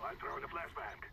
I'm throwing a flashbang.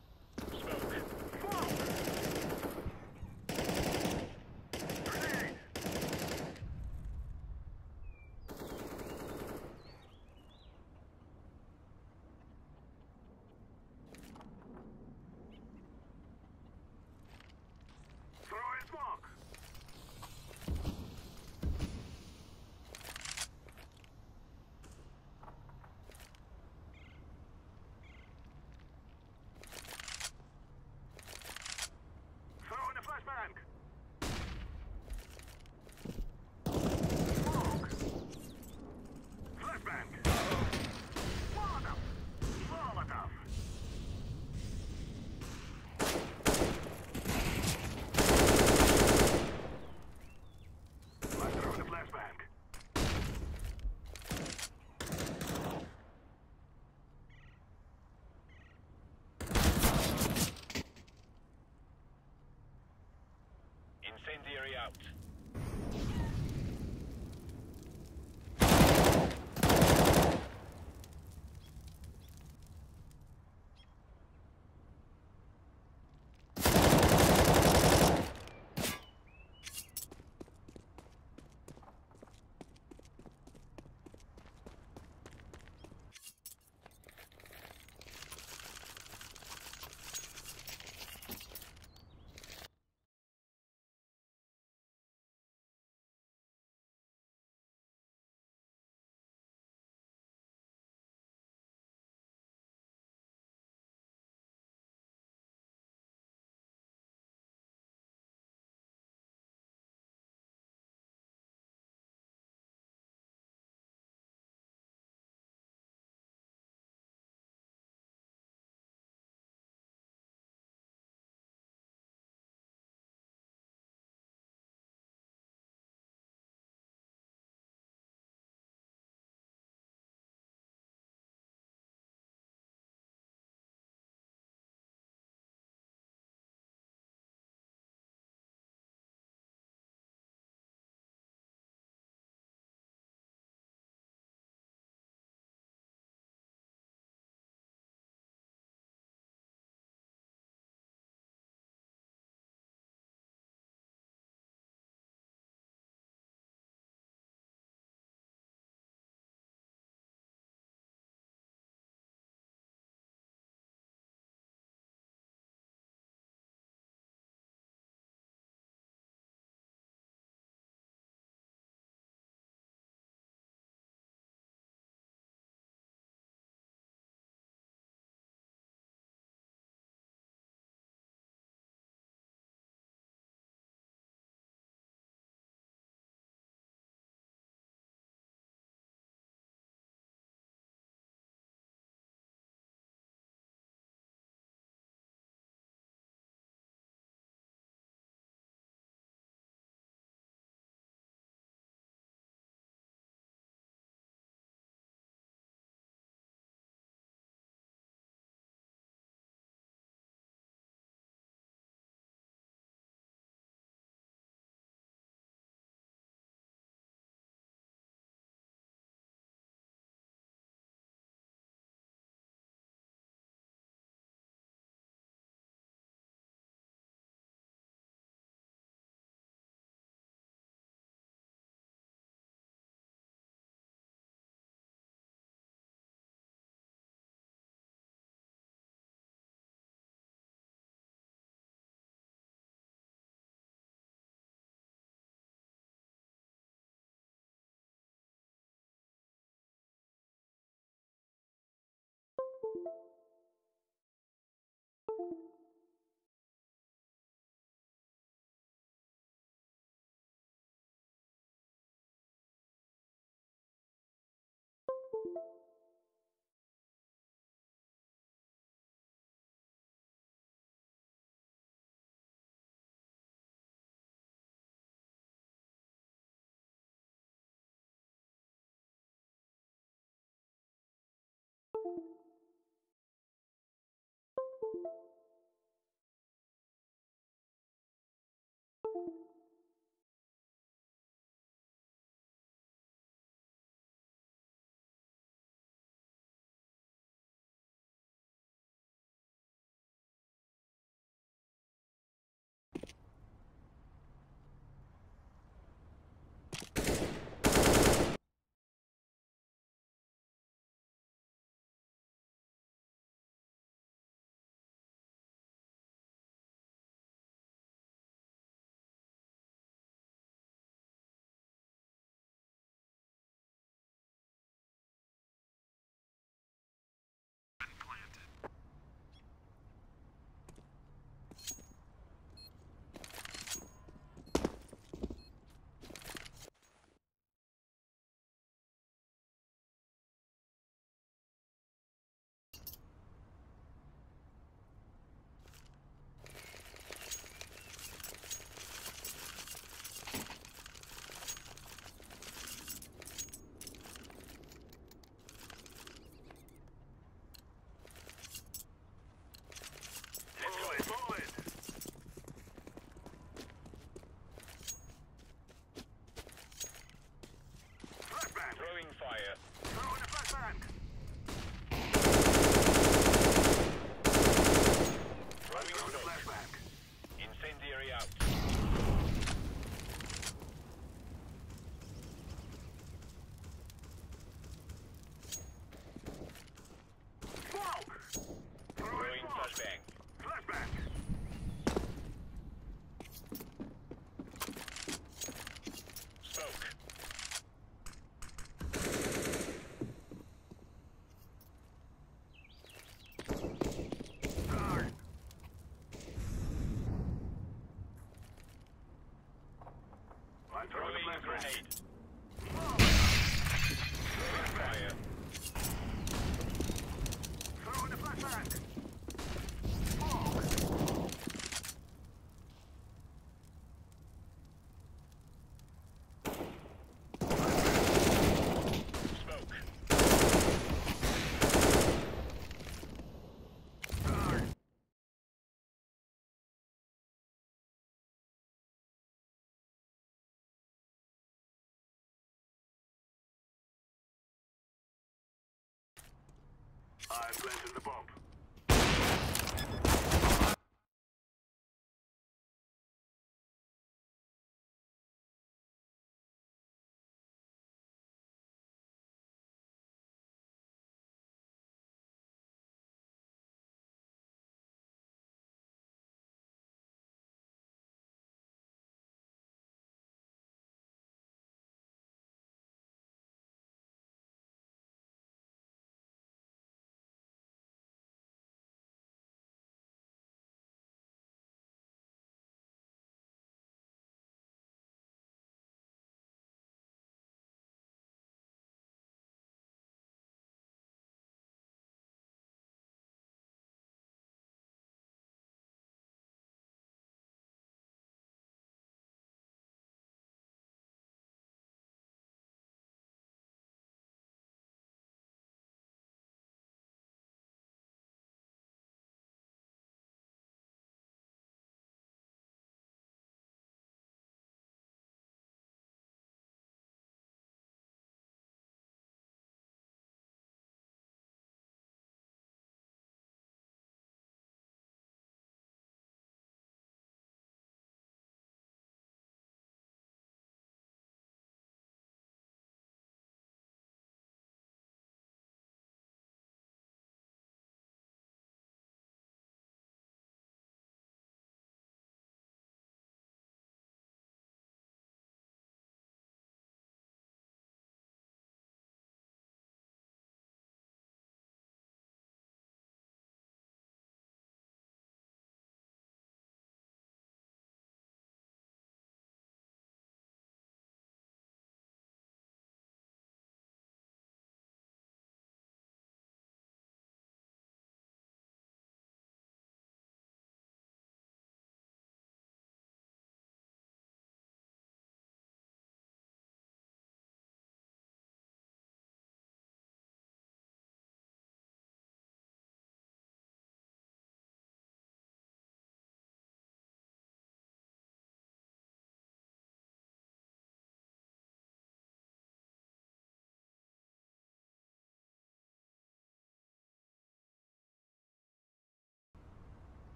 I'm planting the bomb.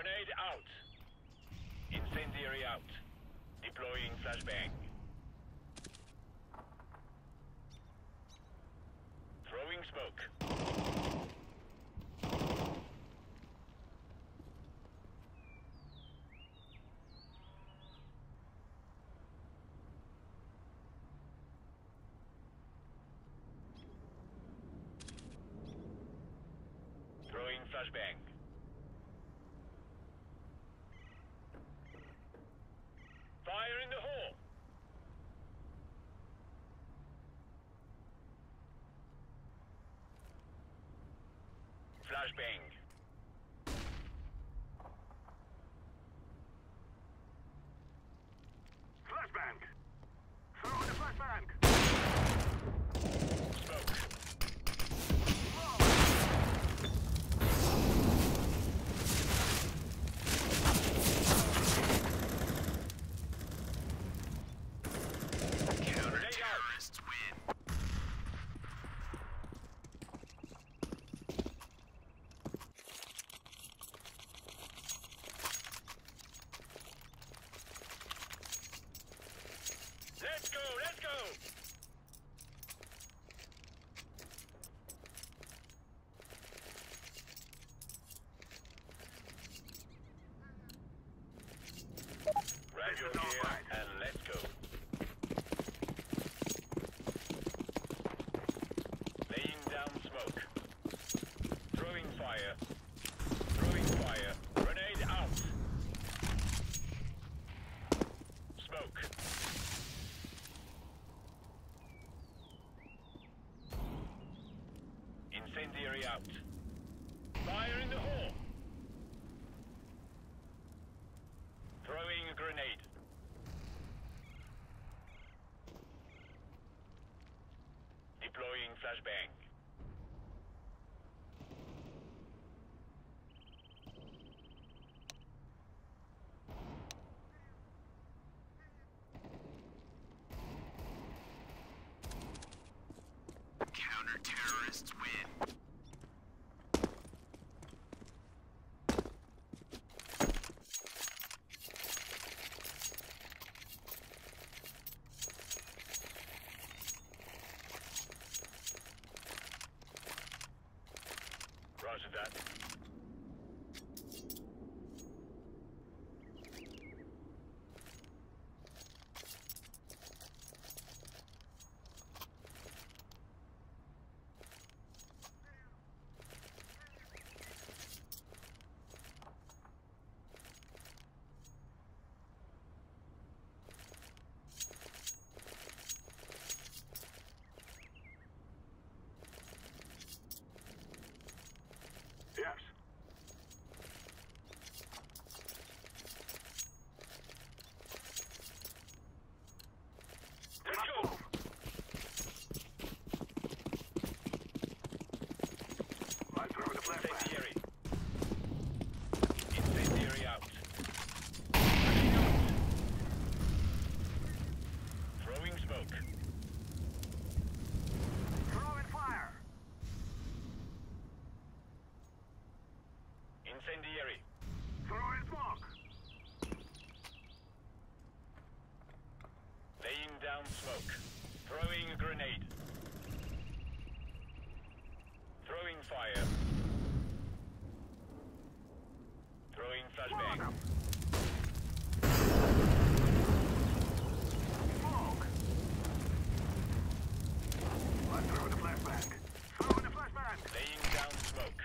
Grenade out. Incendiary out. Deploying flashbang. Throwing smoke. Throwing flashbang. Fire in the hole. Flashbang. Flashbang. Throw in the flashbang. Smoke. Counter-terrorists win. Let's go, let's go! Radio here, and let's go. Laying down smoke. Throwing fire. Throwing fire. Grenade out. Smoke. Incendiary out. Fire in the hole. Throwing a grenade. Deploying flashbang. Counter-terrorists win. Roger that. Yes. Let's go. I throw the flashbang. Incendiary. Incendiary out. Throwing smoke. Throwing fire. Incendiary. Throwing smoke. Laying down smoke. Throwing a grenade. Throwing fire. Throwing flashbang. Smoke. I throw the flashbang. Throw in the flashbang. Laying down smoke.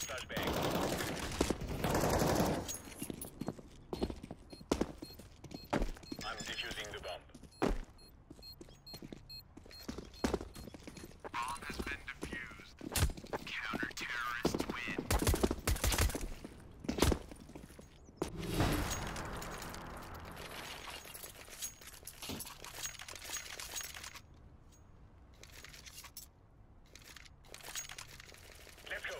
flashbang. I'm defusing the bomb. Bomb has been defused. Counter-terrorists win. Let's go.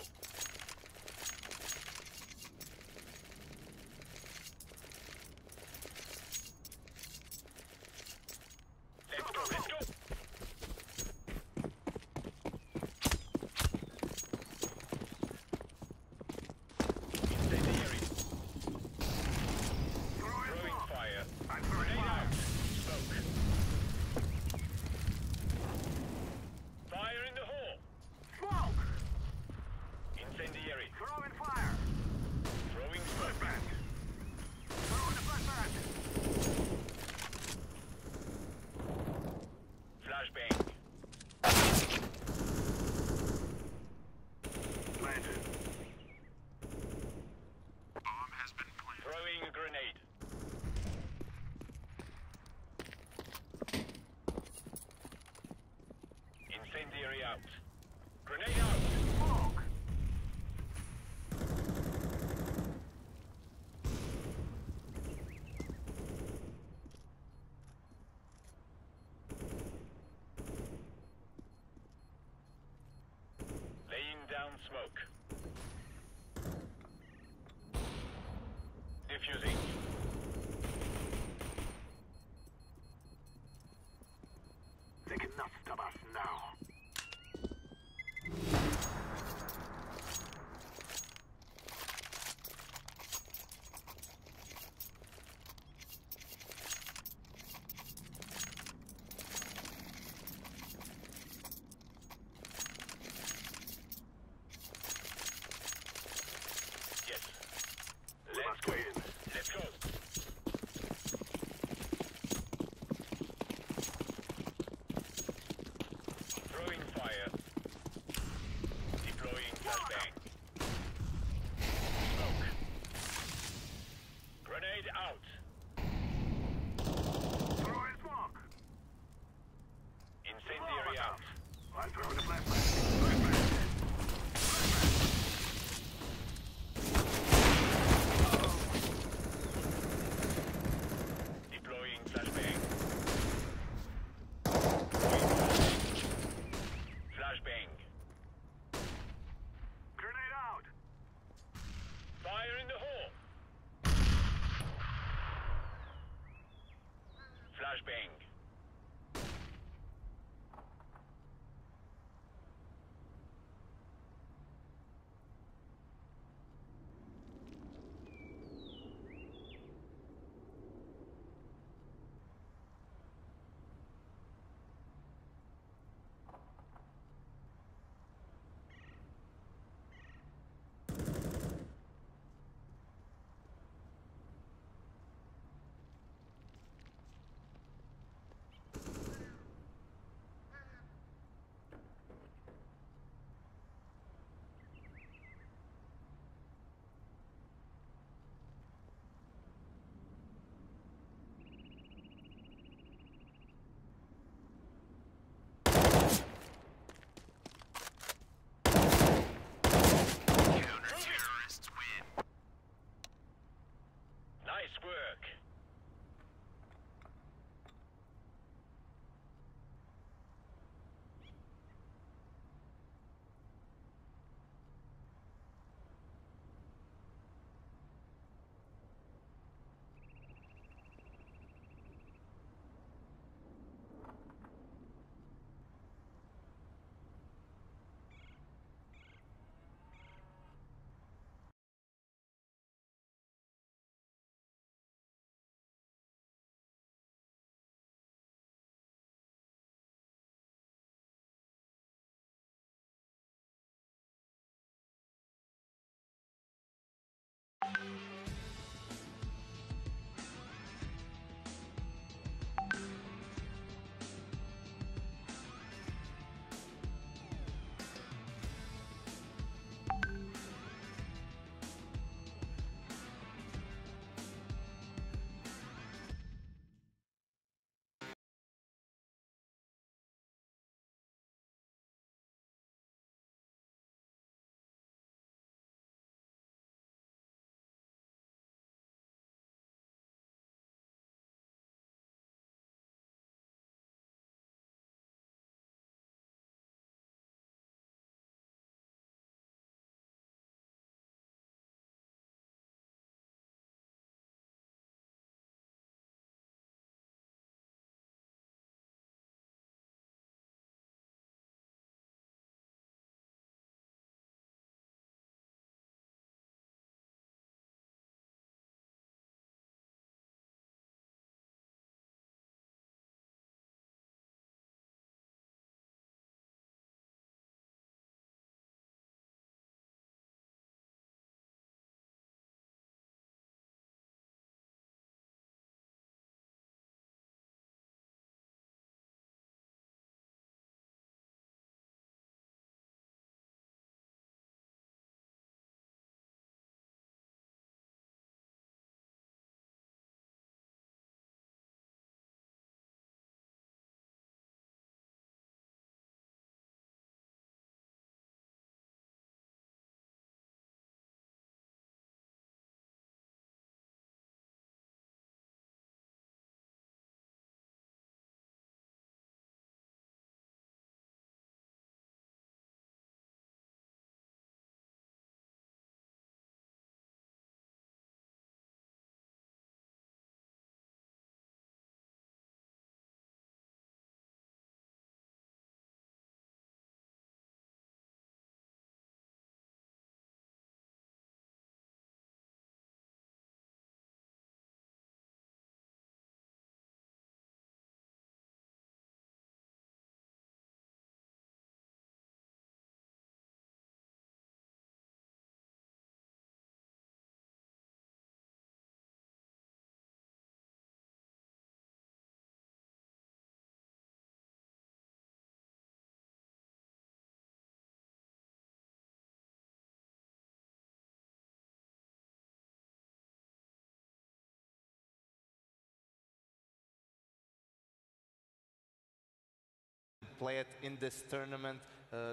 play it in this tournament.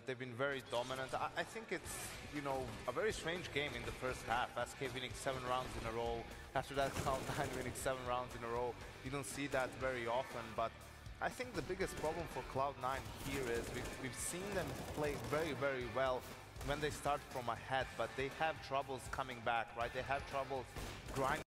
They've been very dominant. I think it's, you know, a very strange game in the first half. SK winning 7 rounds in a row. After that, Cloud9 winning 7 rounds in a row. You don't see that very often, but I think the biggest problem for Cloud9 here is we've seen them play very, very well when they start from ahead, but they have troubles coming back, right? They have troubles grinding.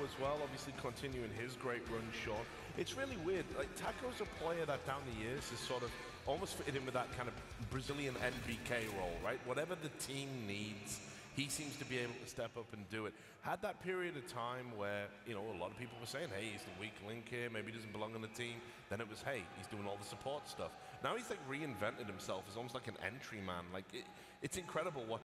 As well, obviously continuing his great run, Sean. It's really weird. Like, Taco's a player that down the years has sort of almost fitted in with that kind of Brazilian NBK role, right? Whatever the team needs, he seems to be able to step up and do it. Had that period of time where, you know, a lot of people were saying, hey, he's the weak link here, maybe he doesn't belong on the team. Then it was, hey, he's doing all the support stuff. Now he's like reinvented himself as almost like an entry man. Like, it's incredible what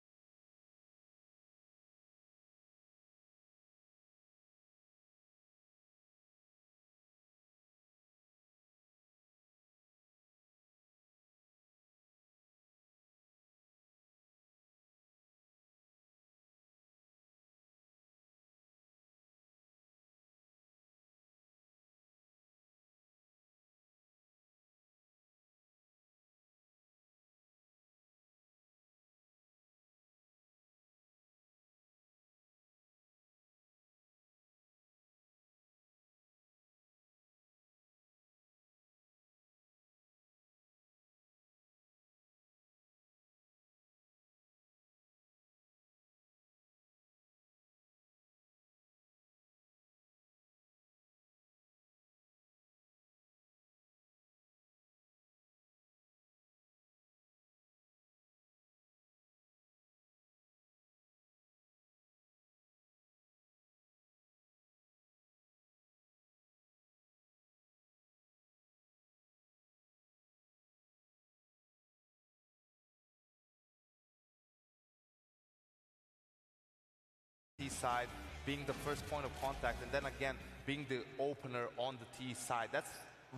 Side, being the first point of contact, and then again being the opener on the T side. That's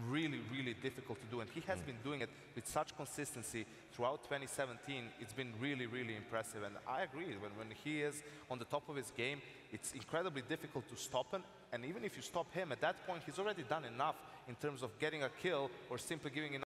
really, really difficult to do, and he has been doing it with such consistency throughout 2017. It's been really, really impressive, and I agree. When he is on the top of his game, it's incredibly difficult to stop him, and even if you stop him, at that point, he's already done enough in terms of getting a kill or simply giving enough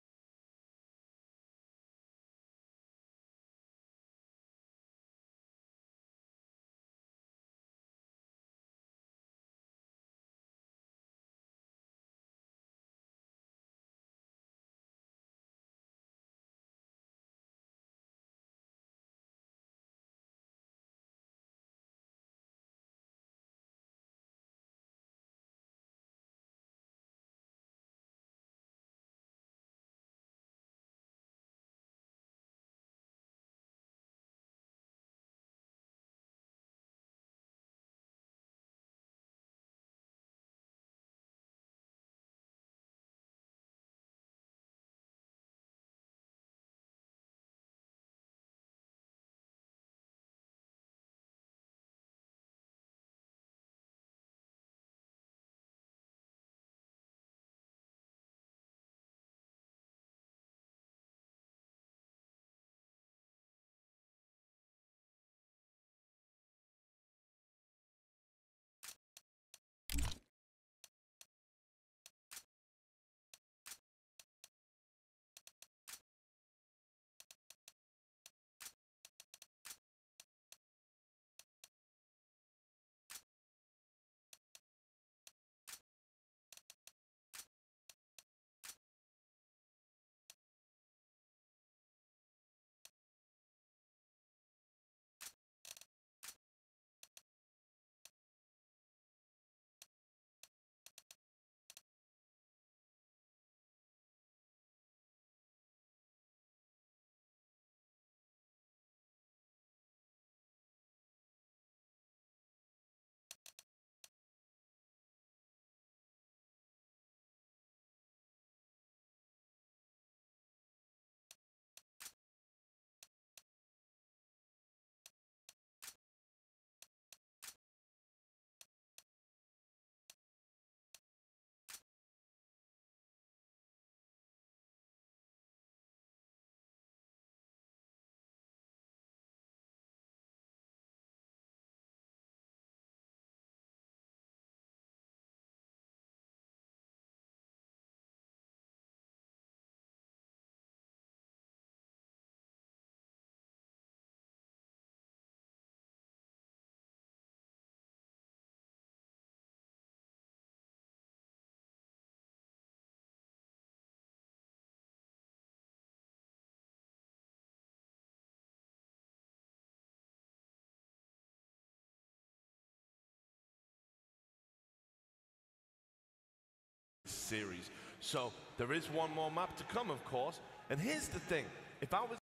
series. So there is one more map to come, of course. And here's the thing. If I was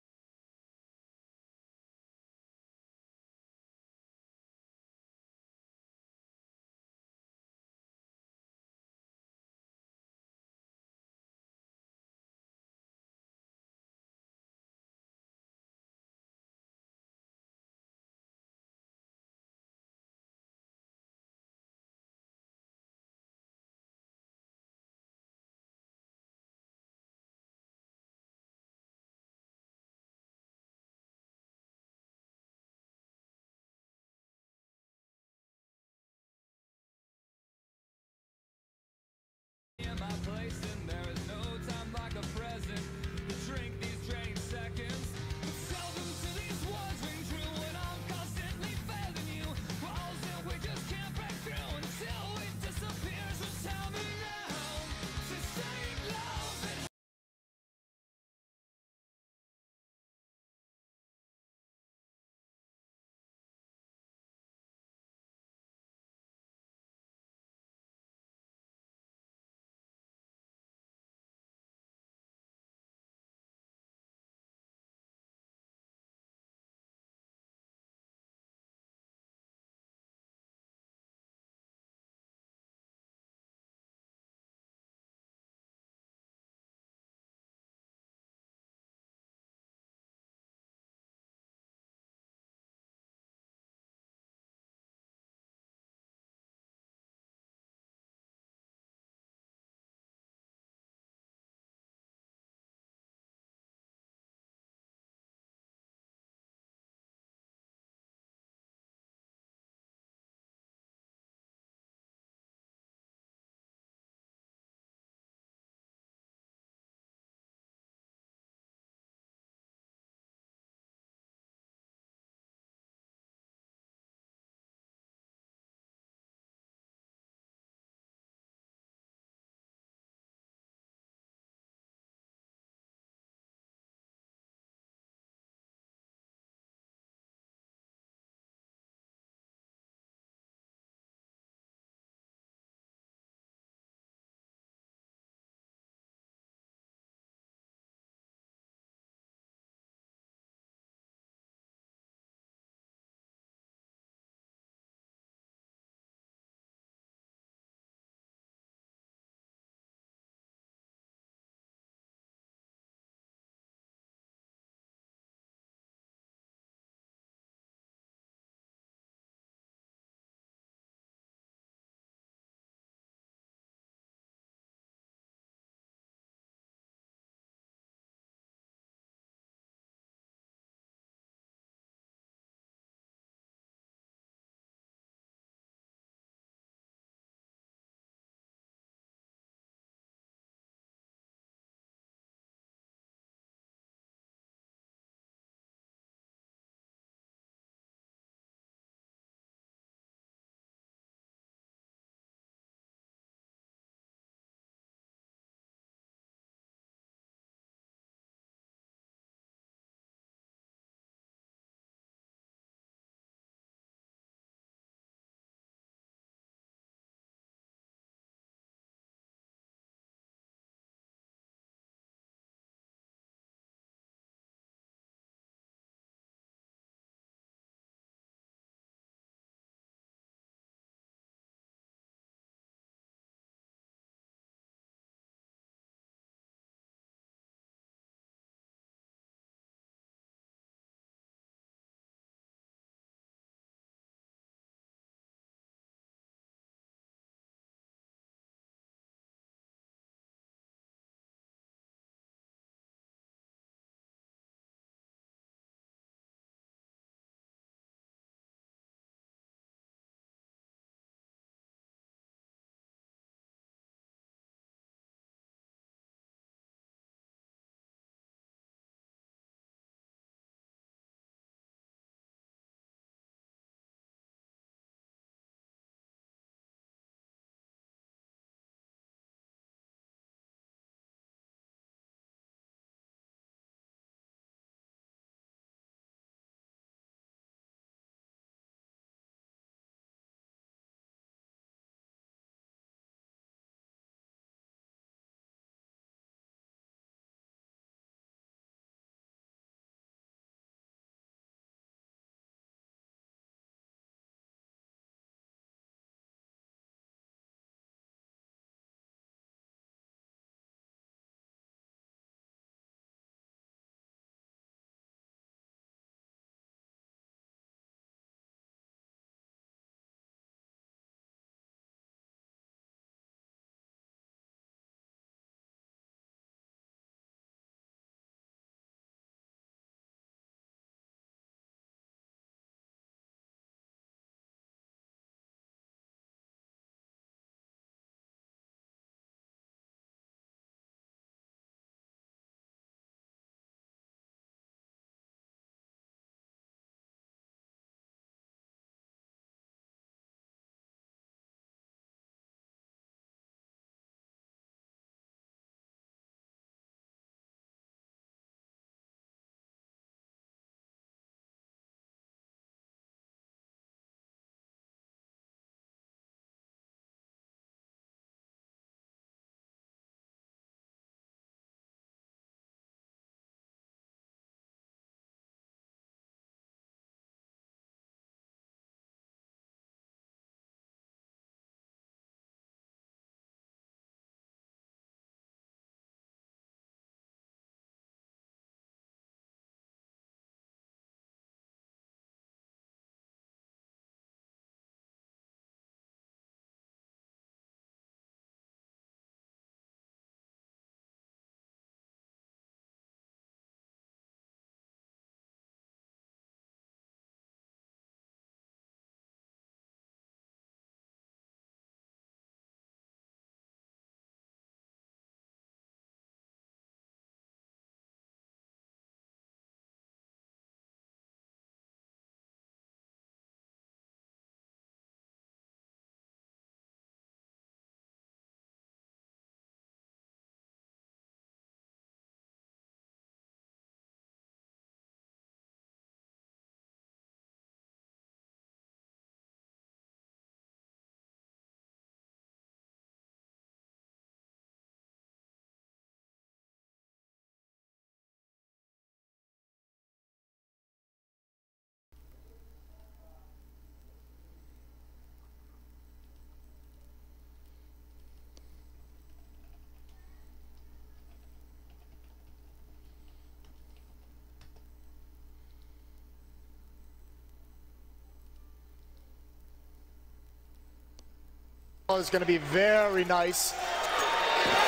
Is going to be very nice.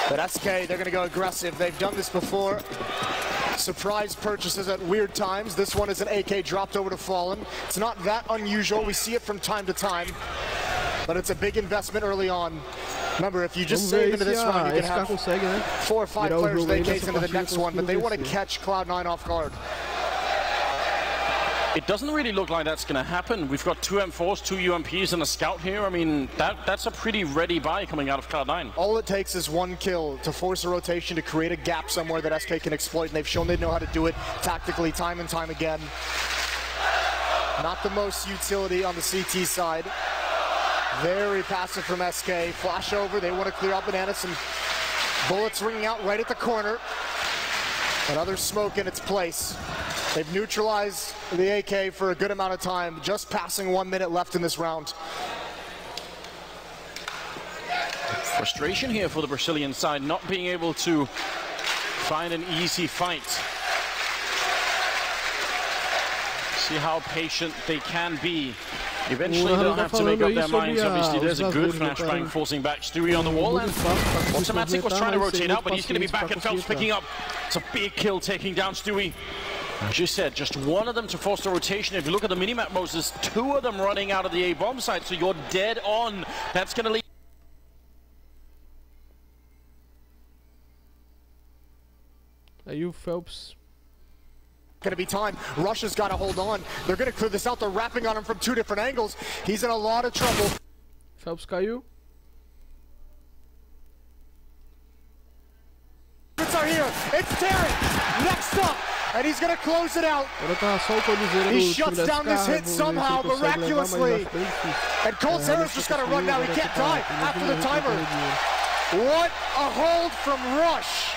But SK, they're going to go aggressive. They've done this before. Surprise purchases at weird times. This one is an AK dropped over to Fallen. It's not that unusual. We see it from time to time. But it's a big investment early on. Remember, if you just save into this round, you can have 4 or 5 players vacates into the next one, but they want to catch Cloud9 off guard. It doesn't really look like that's going to happen. We've got 2 M4s, 2 UMPs, and a scout here. I mean, that's a pretty ready buy coming out of Cloud9. All it takes is 1 kill to force a rotation, to create a gap somewhere that SK can exploit, and they've shown they know how to do it tactically time and time again. Not the most utility on the CT side. Very passive from SK. Flash over, they want to clear out Bananas, and bullets ringing out right at the corner. Another smoke in its place. They've neutralized the AK for a good amount of time, just passing 1 minute left in this round. Frustration here for the Brazilian side, not being able to find an easy fight. See how patient they can be. Eventually they'll have to make up their minds. Obviously there's a good flashbang forcing back Stewie on the wall, and Automatic was trying to rotate out, but he's going to be back, and Phelps picking up. It's a big kill taking down Stewie. As you said, just one of them to force the rotation. If you look at the minimap, Moses, 2 of them running out of the A-bomb site, so you're dead on. That's going to lead. Aí o Phelps. Going to be time. Russia's got to hold on. They're going to clear this out. They're wrapping on him from 2 different angles. He's in a lot of trouble. Phelps caiu. It's here. It's Terry. Next up. And he's going to close it out. He shuts down this hit somehow, miraculously. And Coldzera's just got to run now. He can't die after the timer. What a hold from Rush.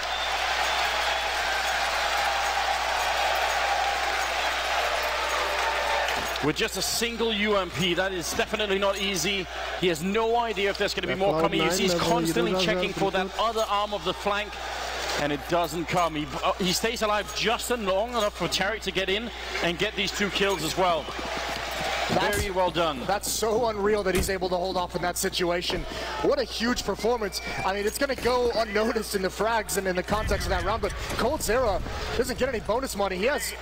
With just a single UMP, that is definitely not easy. He has no idea if there's going to be more coming. He's constantly checking for that other arm of the flank, and it doesn't come. He stays alive just long enough for Tarek to get in and get these 2 kills as well. Very well done. That's so unreal that he's able to hold off in that situation. What a huge performance. I mean, it's going to go unnoticed in the frags and in the context of that round, but Coldzera doesn't get any bonus money. He has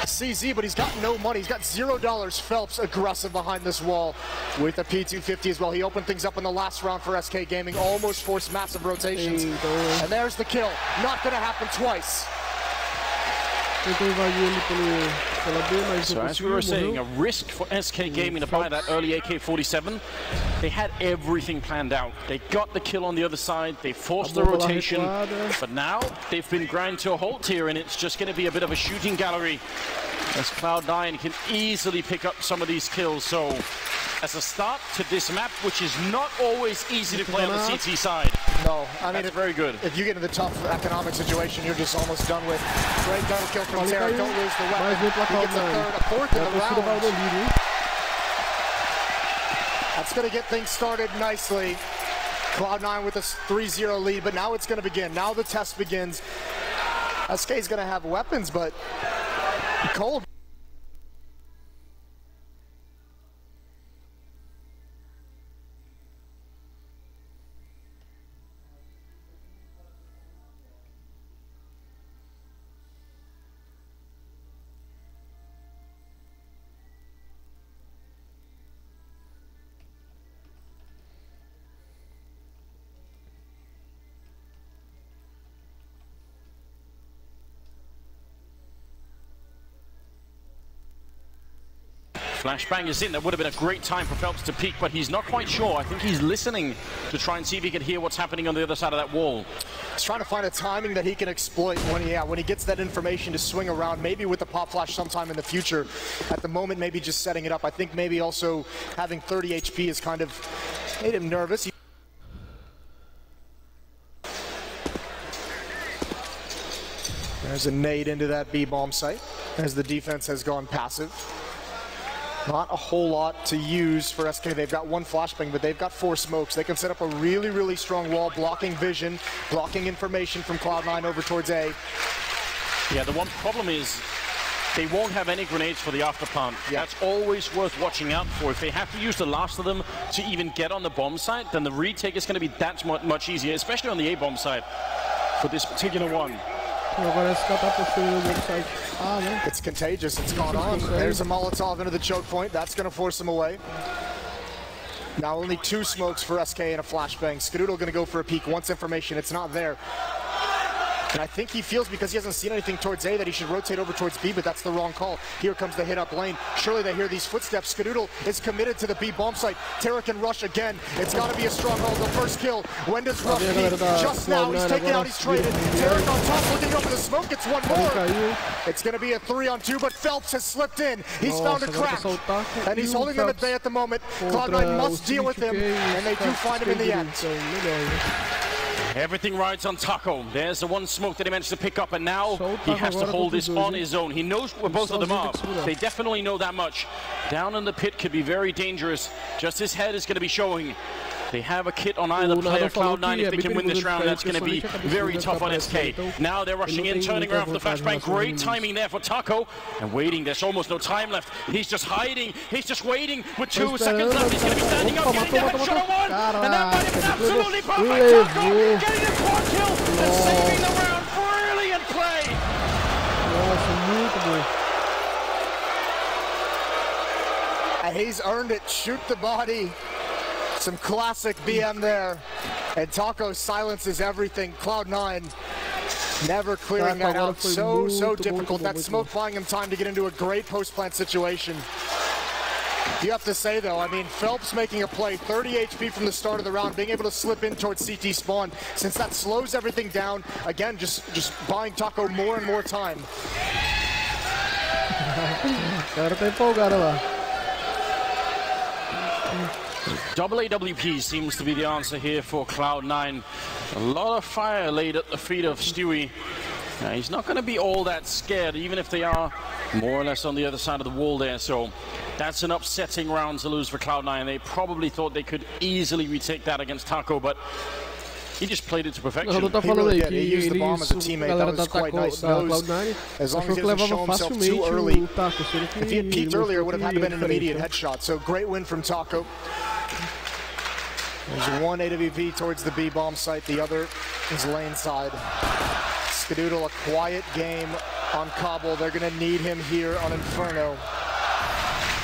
CZ, but he's got no money. He's got $0. Phelps aggressive behind this wall with a P250 as well. He opened things up in the last round for SK Gaming, almost forced massive rotations. And there's the kill. Not going to happen twice. So as we were saying, a risk for SK Gaming to buy that early AK-47. They had everything planned out. They got the kill on the other side. They forced the rotation. But now they've been ground to a halt here, and it's just going to be a bit of a shooting gallery as Cloud9 can easily pick up some of these kills. So as a start to this map, which is not always easy to play on the CT side. No, I mean, it's very good. If you get into the tough economic situation, you're just almost done with. Great double kill from Terry. Don't lose the weapon. He gets a third, a fourth in the round. That's going to get things started nicely. Cloud9 with a 3-0 lead, but now it's going to begin. Now the test begins. SK's going to have weapons, but cold. Flashbang is in. That would have been a great time for Phelps to peek, but he's not quite sure. I think he's listening to try and see if he can hear what's happening on the other side of that wall. He's trying to find a timing that he can exploit when he gets that information to swing around, maybe with the pop flash sometime in the future. At the moment, maybe just setting it up. I think maybe also having 30 HP has kind of made him nervous. There's a nade into that B-bomb site as the defense has gone passive. Not a whole lot to use for SK. They've got 1 flashbang, but they've got 4 smokes. They can set up a really, really strong wall, blocking vision, blocking information from Cloud9 over towards A. Yeah, the one problem is they won't have any grenades for the after plant. Yeah. That's always worth watching out for. If they have to use the last of them to even get on the bomb site, then the retake is going to be that much easier, especially on the A bomb site for this particular one. It's contagious. It's caught on. There's a Molotov into the choke point. That's going to force him away. Now only 2 smokes for SK and a flashbang. Skadoodle going to go for a peek. Once information, it's not there. And I think he feels, because he hasn't seen anything towards A, that he should rotate over towards B, but that's the wrong call. Here comes the hit up lane. Surely they hear these footsteps. Skadoodle is committed to the B bomb site. Tara can rush again. It's got to be a stronghold. The first kill. When does Rush peek? Just now, he's taken out, he's traded. Tarek on top, looking over the smoke. It's one more. It's going to be a 3-on-2, but Phelps has slipped in. He's found a crack. And he's holding them at bay at the moment. Cloud9 must deal with him, and they do find him in the end. Everything rides on Taco. There's the one smoke that he managed to pick up, and now he has to hold this on his own. He knows where both of them are. They definitely know that much. Down in the pit could be very dangerous. Just his head is going to be showing. They have a kit on either player. Cloud9, if they can win this round, that's going to be very tough on SK. Now they're rushing in, turning around for the flashbang. Great timing there for Taco. And waiting, there's almost no time left. He's just hiding. He's just waiting with 2 seconds left. He's going to be standing up, getting the headshot on 1. And that might be absolutely perfect. Taco getting a quad kill and saving the round. Brilliant play. And he's earned it. Shoot the body. Some classic BM there. And Taco silences everything. Cloud9 never clearing that out. So difficult. That smoke buying him time to get into a great post-plant situation. You have to say, though, I mean, Phelps making a play, 30 HP from the start of the round, being able to slip in towards CT spawn, since that slows everything down. Again, just buying Taco more and more time. Double AWP seems to be the answer here for Cloud9. A lot of fire laid at the feet of Stewie. He's not going to be all that scared, even if they are more or less on the other side of the wall there. So that's an upsetting round to lose for Cloud9. They probably thought they could easily retake that against Taco, but he just played it to perfection. He really did. He used the bomb as a teammate. That was quite nice. Knows, as long as he doesn't show himself too early. If he had peeked earlier, it would have had to been an immediate headshot. So great win from Taco. There's one AWP towards the B bomb site. The other is lane side. Skadoodle, a quiet game on Cobble. They're going to need him here on Inferno.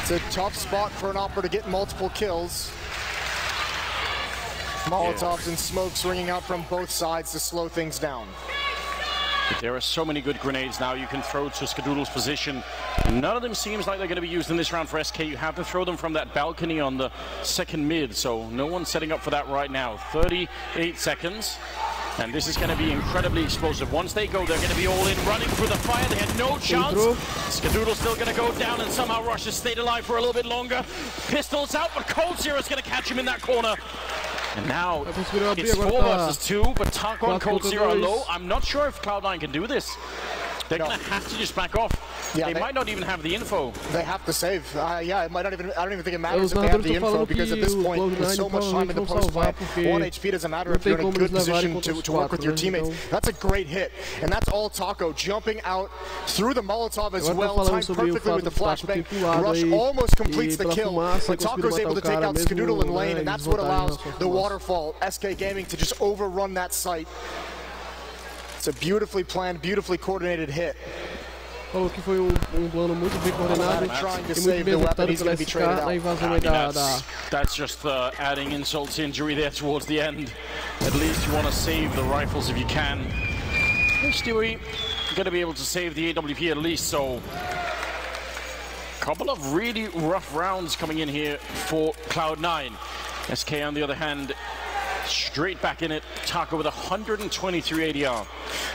It's a tough spot for an Opera to get multiple kills. Molotovs and smokes ringing out from both sides to slow things down. There are so many good grenades now you can throw to Skadoodle's position. None of them seems like they're going to be used in this round for SK. You have to throw them from that balcony on the second mid, so no one's setting up for that right now. 38 seconds. And this is going to be incredibly explosive. Once they go, they're going to be all in, running through the fire. They had no chance. Skadoodle's still going to go down, and somehow Rush has stayed alive for a little bit longer. Pistols out, but coldzera is going to catch him in that corner. And now it's 4 versus 2, but Taco and coldzera are low. I'm not sure if Cloud9 can do this. They're going to have to just back off. Yeah, they might not even have the info. They have to save. Yeah, it might not even. I don't even think it matters if they have the info, because at this point, with so much time in the post plant, 1 HP doesn't matter if you're in a good position to work with your teammates. That's a great hit, and that's all Taco jumping out through the Molotov as well, timed perfectly with the flashbang. Rush almost completes the kill, but Taco's able to take out Skadoodle in lane, and that's what allows the waterfall SK Gaming to just overrun that site. It's a beautifully planned, beautifully coordinated hit. Falou que foi plano muito bem coordenado e muito bem executado pela SK na invasão aí da... That's just adding insult to injury there towards the end. At least you want to save the rifles if you can. Stewie going to be able to save the AWP at least, so... Couple of really rough rounds coming in here for Cloud9. SK on the other hand, straight back in it. Taco with 123 ADR.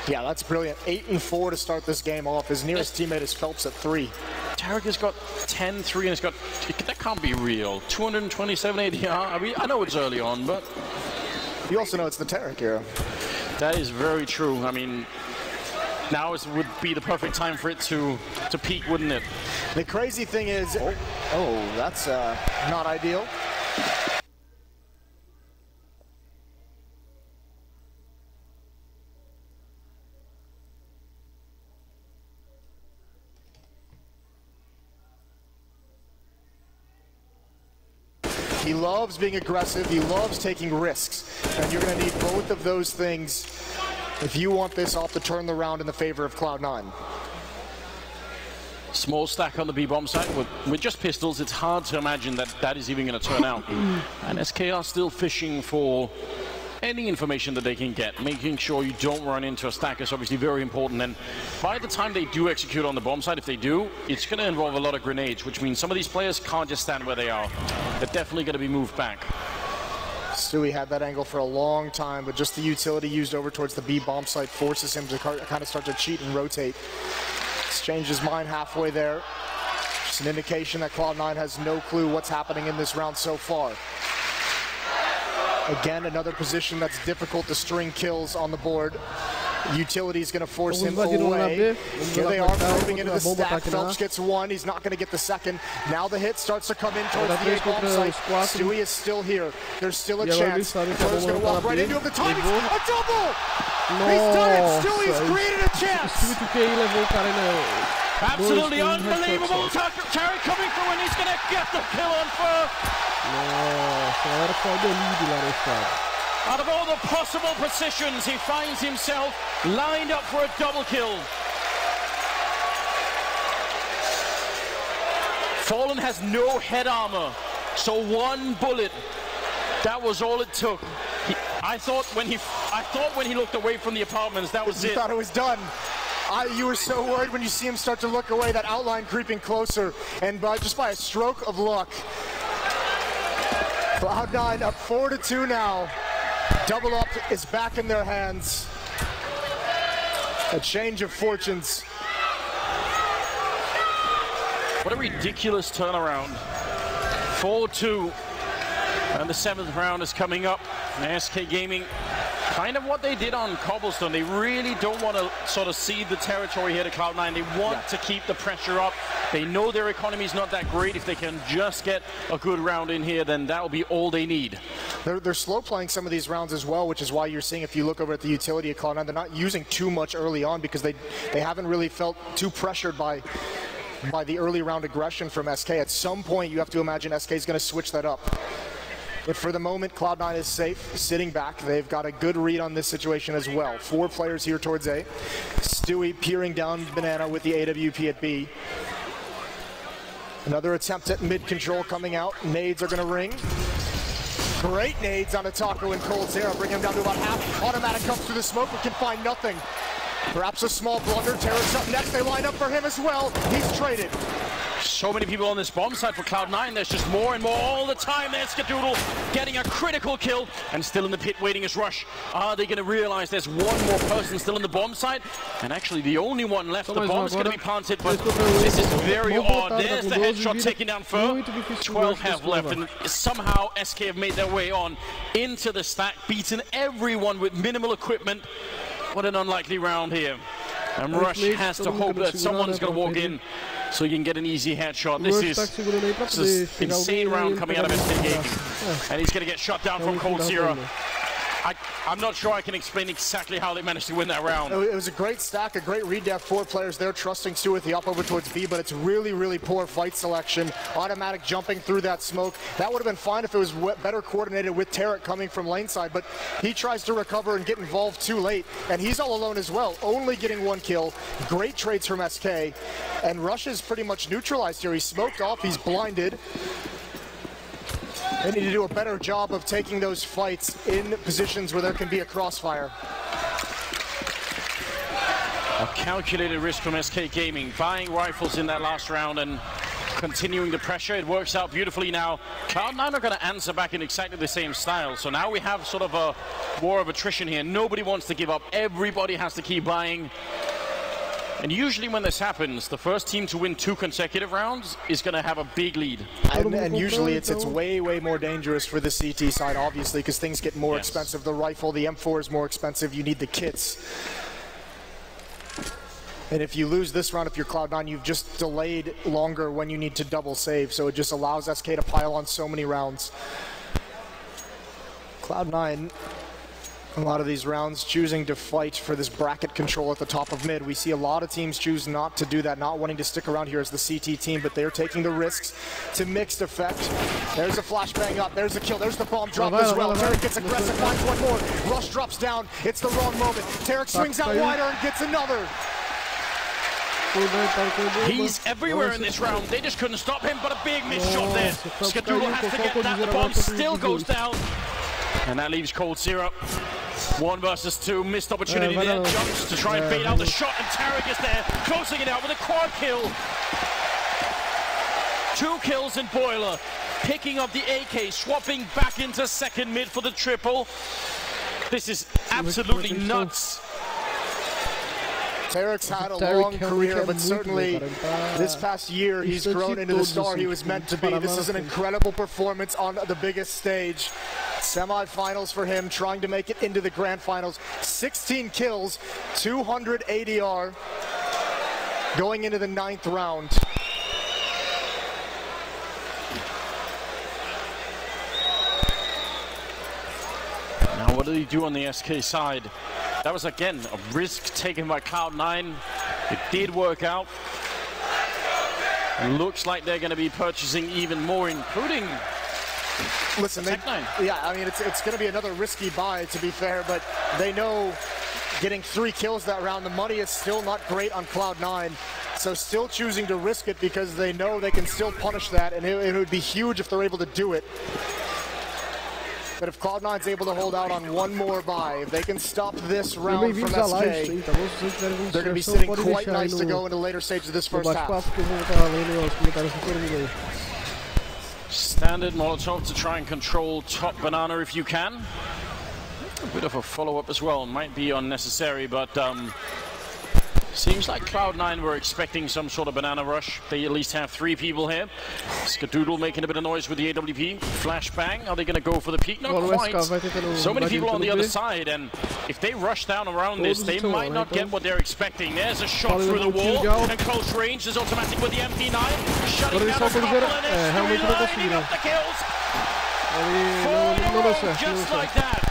Yeah, that's brilliant. 8-4 to start this game off. His nearest teammate is Phelps at 3. Tarek has got 10-3 and has got... That can't be real. 227 ADR. I mean, I know it's early on, but... You also know it's the Tarek era. That is very true. I mean... Now would be the perfect time for it to peak, wouldn't it? The crazy thing is... Oh, that's not ideal. He loves being aggressive. He loves taking risks. And you're going to need both of those things if you want this off to turn the round in the favor of Cloud9. Small stack on the B-bomb side. With just pistols, it's hard to imagine that that is even going to turn out. And SK are still fishing for any information that they can get. Making sure you don't run into a stack is obviously very important. And by the time they do execute on the bomb side, if they do, it's going to involve a lot of grenades, which means some of these players can't just stand where they are. They're definitely going to be moved back. Stewie had that angle for a long time, but just the utility used over towards the B bomb site forces him to kind of start to cheat and rotate. He's changed his mind halfway there. Just an indication that Cloud9 has no clue what's happening in this round so far. Again, another position that's difficult to string kills on the board. Utility is going to force him away. Here they are moving into the stack. Phelps gets one. He's not going to get the second. Now the hit starts to come in towards the A-bomb site. Stewie is still here. There's still a chance. Flair's going to walk right into him. The timing, a double! He's done it! Stewie's created a chance! Absolutely unbelievable. Terry coming through and he's going to get the kill on Fer. Out of all the possible positions, he finds himself lined up for a double kill. Fallen has no head armor, so one bullet, that was all it took. I thought when he looked away from the apartments, that was it. You thought it was done. You were so worried when you see him start to look away, that outline creeping closer, and just by a stroke of luck, Cloud9 up 4-2 now. Double up is back in their hands. A change of fortunes. What a ridiculous turnaround. 4-2. And the 7th round is coming up. And SK Gaming, kind of what they did on Cobblestone. They really don't want to sort of cede the territory here to Cloud9. They want to keep the pressure up. They know their economy is not that great. If they can just get a good round in here, then that will be all they need. They're slow playing some of these rounds as well, which is why you're seeing, if you look over at the utility of Cloud9, they're not using too much early on because they haven't really felt too pressured by the early round aggression from SK. At some point, you have to imagine SK is going to switch that up. But for the moment, Cloud9 is safe, sitting back. They've got a good read on this situation as well. 4 players here towards A. Stewie peering down Banana with the AWP at B. Another attempt at mid-control coming out. Nades are going to ring. Great nades on Taco and Cold Zera. Bring him down to about half. Automatic comes through the smoke, but can find nothing. Perhaps a small blunder. Terra's up next. They line up for him as well. He's traded. So many people on this bomb side for Cloud9. There's just more and more all the time. There's Skadoodle getting a critical kill and still in the pit waiting his rush. Are they going to realize there's one more person still in the bomb side? And actually the only one left. The bomb's going to be planted, but this is very odd. There's the headshot taking down Fer. 12 have left, and somehow SK have made their way on into the stack, beaten everyone with minimal equipment. What an unlikely round here. And Rush has to hope that someone's going to walk in so he can get an easy headshot. This is an insane round coming out of SK Gaming. And he's going to get shot down from Cold Zera. I'm not sure I can explain exactly how they managed to win that round. It was a great stack, a great read to have 4 players there trusting Stu with the up over towards B, but it's really, really poor fight selection. Automatic jumping through that smoke. That would have been fine if it was better coordinated with Tarek coming from lane side, but he tries to recover and get involved too late, and he's all alone as well, only getting 1 kill. Great trades from SK, and Rush is pretty much neutralized here. He's smoked off, he's blinded. They need to do a better job of taking those fights in positions where there can be a crossfire. A calculated risk from SK Gaming, buying rifles in that last round and continuing the pressure. It works out beautifully now. Cloud9 are going to answer back in exactly the same style. So now we have sort of a war of attrition here. Nobody wants to give up. Everybody has to keep buying. And usually when this happens, the first team to win 2 consecutive rounds is going to have a big lead. And usually it's way, way more dangerous for the CT side, obviously, because things get more expensive. The rifle, the M4 is more expensive. You need the kits. And if you lose this round, if you're Cloud9, you've just delayed longer when you need to double save. So it just allows SK to pile on so many rounds. Cloud9 A lot of these rounds choosing to fight for this bracket control at the top of mid. We see a lot of teams choose not to do that, not wanting to stick around here as the CT team, but they're taking the risks to mixed effect. There's a flashbang up, there's a kill, there's the bomb drop as well. Tarek gets aggressive, finds one more. Rush drops down, it's the wrong moment. Tarek swings out wider and gets another. He's everywhere in this round. They just couldn't stop him, but a big miss shot there. Skadoodle has to get that. The bomb still goes down. And that leaves Cold Syrup. 1 versus 2, missed opportunity there. Jumps to try and bait out the shot, and Tarek is there, closing it out with a quad kill. 2 kills in Boiler, picking up the AK, swapping back into second mid for the triple. This is absolutely nuts. Tarek's had a long career, but certainly this past year he's grown into the star he was meant to be. This is an incredible performance on the biggest stage. Semi-finals for him, trying to make it into the grand finals. 16 kills, 200 ADR, going into the 9th round. Now what did he do on the SK side? That was again a risk taken by Cloud9. It did work out. It looks like they're going to be purchasing even more, including Listen, yeah, I mean, it's going to be another risky buy, to be fair, but they know getting 3 kills that round, the money is still not great on Cloud9, so still choosing to risk it because they know they can still punish that, and it would be huge if they're able to do it. But if Cloud9's able to hold out on 1 more buy, if they can stop this round from SK, they're going to be sitting quite nice to go into later stages of this first half. Standard Molotov to try and control top banana if you can. A bit of a follow-up as well, might be unnecessary, but seems like Cloud9 were expecting some sort of banana rush. They at least have 3 people here. Skadoodle making a bit of noise with the AWP. Flashbang, are they going to go for the peak? Not quite. So many people on the other side, and if they rush down around this, they might not get what they're expecting. There's a shot through the wall, and close range is automatic with the MP9. Shutting down a couple, and it's lining up the kills. 4 in a row, just like that.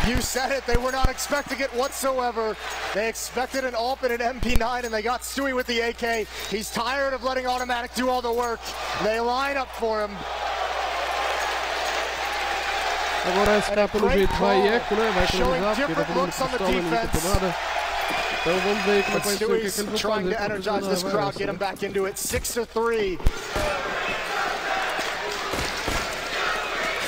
You said it, they were not expecting it whatsoever. They expected an AWP and an MP9, and they got Stewie with the AK. He's tired of letting Automatic do all the work. They line up for him. Agora SK pelo jeito vai eco, né? Vai economizar, porque tá todo mundo pistola, ninguém tem nada. Então vamos ver como vai ser, o que eles vão trying to energize this crowd, get him back into it. 6-3.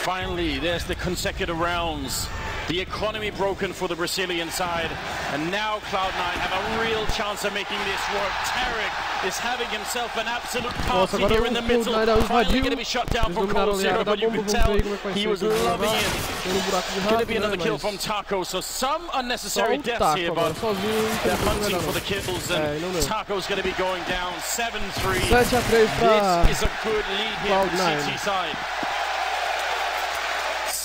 Finally, there's the consecutive rounds. The economy broken for the Brazilian side, and now Cloud9 have a real chance of making this work. Tarek is having himself an absolute party here in the middle. Finally going to be shut down from Cold Syrup, but you can tell he was loving it. Going to be another kill from Taco, so some unnecessary deaths here, but they're hunting for the kills, and Taco's going to be going down 7-3. This is a good lead here on the CT side.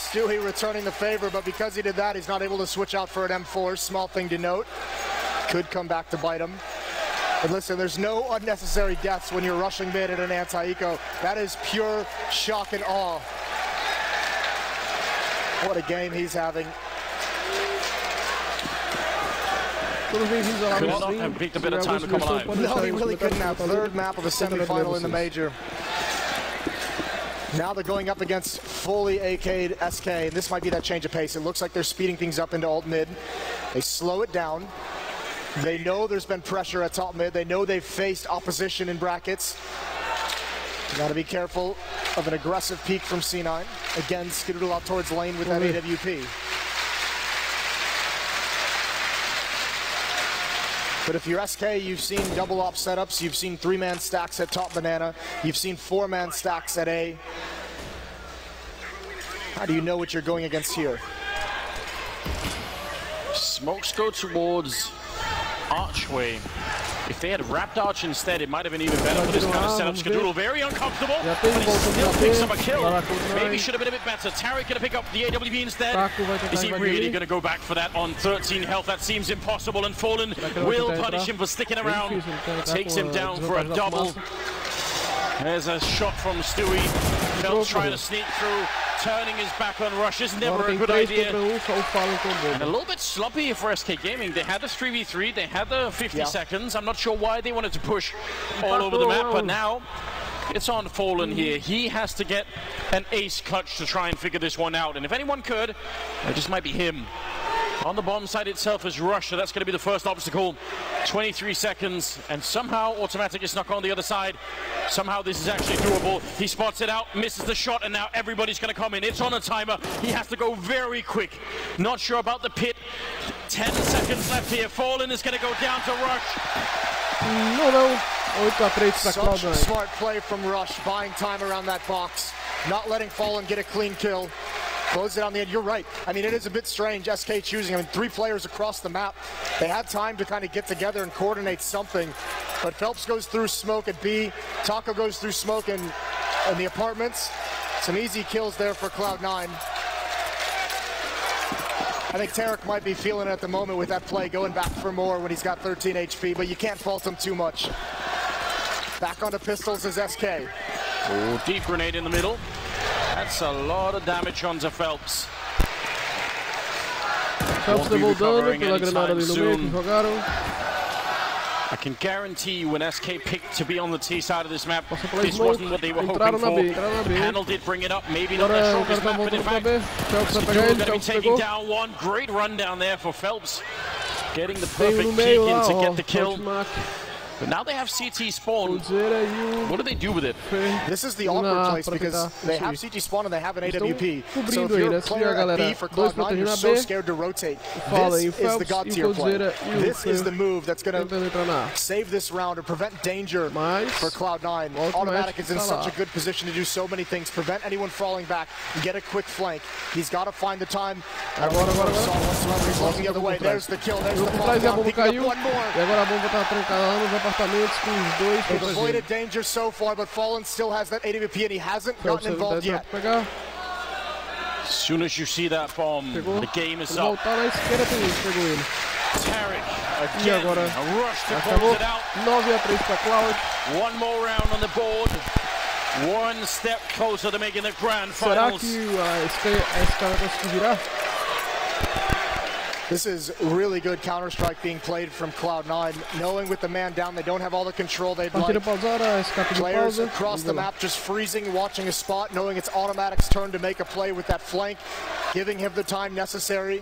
Stewie returning the favor, but because he did that, he's not able to switch out for an M4. Small thing to note. Could come back to bite him. But listen, there's no unnecessary deaths when you're rushing mid at an anti-eco. That is pure shock and awe. What a game he's having. Could not have picked a bit of time to come alive. No, he really couldn't have. 3rd map of a semi-final in the major. Now they're going up against fully AK'd SK, and this might be that change of pace. It looks like they're speeding things up into alt mid. They slow it down. They know there's been pressure at top mid. They know they've faced opposition in brackets. You gotta be careful of an aggressive peek from C9. Again, Skadoodle out towards lane with that AWP. But if you're SK, you've seen double op setups, you've seen 3-man stacks at top banana, you've seen 4-man stacks at A. How do you know what you're going against here? Smokes go towards Archway. If they had wrapped Arch instead, it might have been even better for this kind of setup. Skadoodle very uncomfortable, but he still picks up a kill. Maybe should have been a bit better. Tarek going to pick up the AWP instead. Is he really going to go back for that on 13 health? That seems impossible, and Fallen will punish him for sticking around. Takes him down for a double. There's a shot from Stewie. Felt trying to sneak through. Turning his back on Rush is never a good idea. And a little bit sloppy for SK Gaming. They had the 3v3, they had the 50 seconds. I'm not sure why they wanted to push all over the map, but now it's on Fallen here. He has to get an ace clutch to try and figure this one out. And if anyone could, it just might be him. On the bomb side itself is Rush, so that's going to be the first obstacle. 23 seconds, and somehow Automatic is stuck on the other side. Somehow this is actually doable. He spots it out, misses the shot, and now everybody's going to come in. It's on a timer. He has to go very quick. Not sure about the pit. 10 seconds left here. Fallen is going to go down to Rush. No. 8-3 pra Cloud9. Smart play from Rush, buying time around that box. Not letting Fallen get a clean kill. Close it on the end. You're right. I mean, it is a bit strange, SK choosing. I mean, 3 players across the map. They had time to kind of get together and coordinate something. But Phelps goes through smoke at B. Taco goes through smoke in the apartments. Some easy kills there for Cloud9. I think Tarek might be feeling it at the moment with that play, going back for more when he's got 13 HP, but you can't fault him too much. Back onto pistols is SK. Oh, deep grenade in the middle. That's a lot of damage onto Phelps. Phelps levou dano pela granada ali no meio que jogaram. I can guarantee you when SK picked to be on the T side of this map, this wasn't what they were hoping for. Panel did bring it up, maybe not their strongest map, but in fact, going to be taking down one. Great run down there for Phelps. Getting the perfect kick in to get the kill. But now they have CT spawn. What do they do with it? This is the awkward place because they have CT spawn and they have an AWP. So if you're a player at B for Cloud9, you're so scared to rotate. This is the God tier play. This is the move that's going to save this round or prevent danger for Cloud9. Automatic is in such a good position to do so many things. Prevent anyone falling back and get a quick flank. He's got to find the time. He's looking the other way. There's the kill. There's the fall down. Picking up one more. They've avoided danger so far, but Fallen still has that AWP and he hasn't gotten involved yet. As soon as you see that bomb, the game is up. Tarek again, a rush to close it out. 9-3 pra Cloud. One more round on the board. One step closer to making the grand finals. Será que a SK vai conseguir virar? This is really good Counter-Strike being played from Cloud9, knowing with the man down they don't have all the control they'd like. Players across the map just freezing, watching a spot, knowing it's Automatic's turn to make a play with that flank, giving him the time necessary.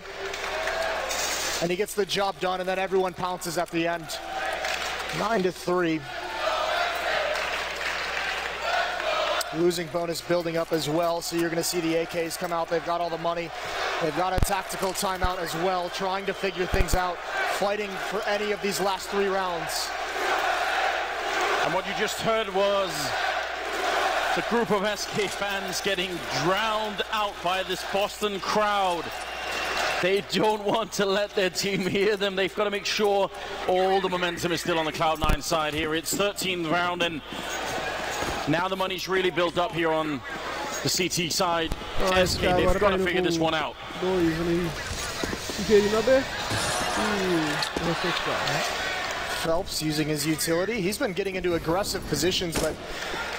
And he gets the job done, and then everyone pounces at the end. 9-3. Losing bonus building up as well, so you're going to see the AKs come out. They've got all the money. They've got a tactical timeout as well, trying to figure things out, fighting for any of these last 3 rounds. And what you just heard was the group of SK fans getting drowned out by this Boston crowd. They don't want to let their team hear them. They've got to make sure all the momentum is still on the Cloud9 side here. It's 13th round, and now the money's really built up here on the CT side. SK, they've got to figure this one out. Phelps using his utility. He's been getting into aggressive positions, but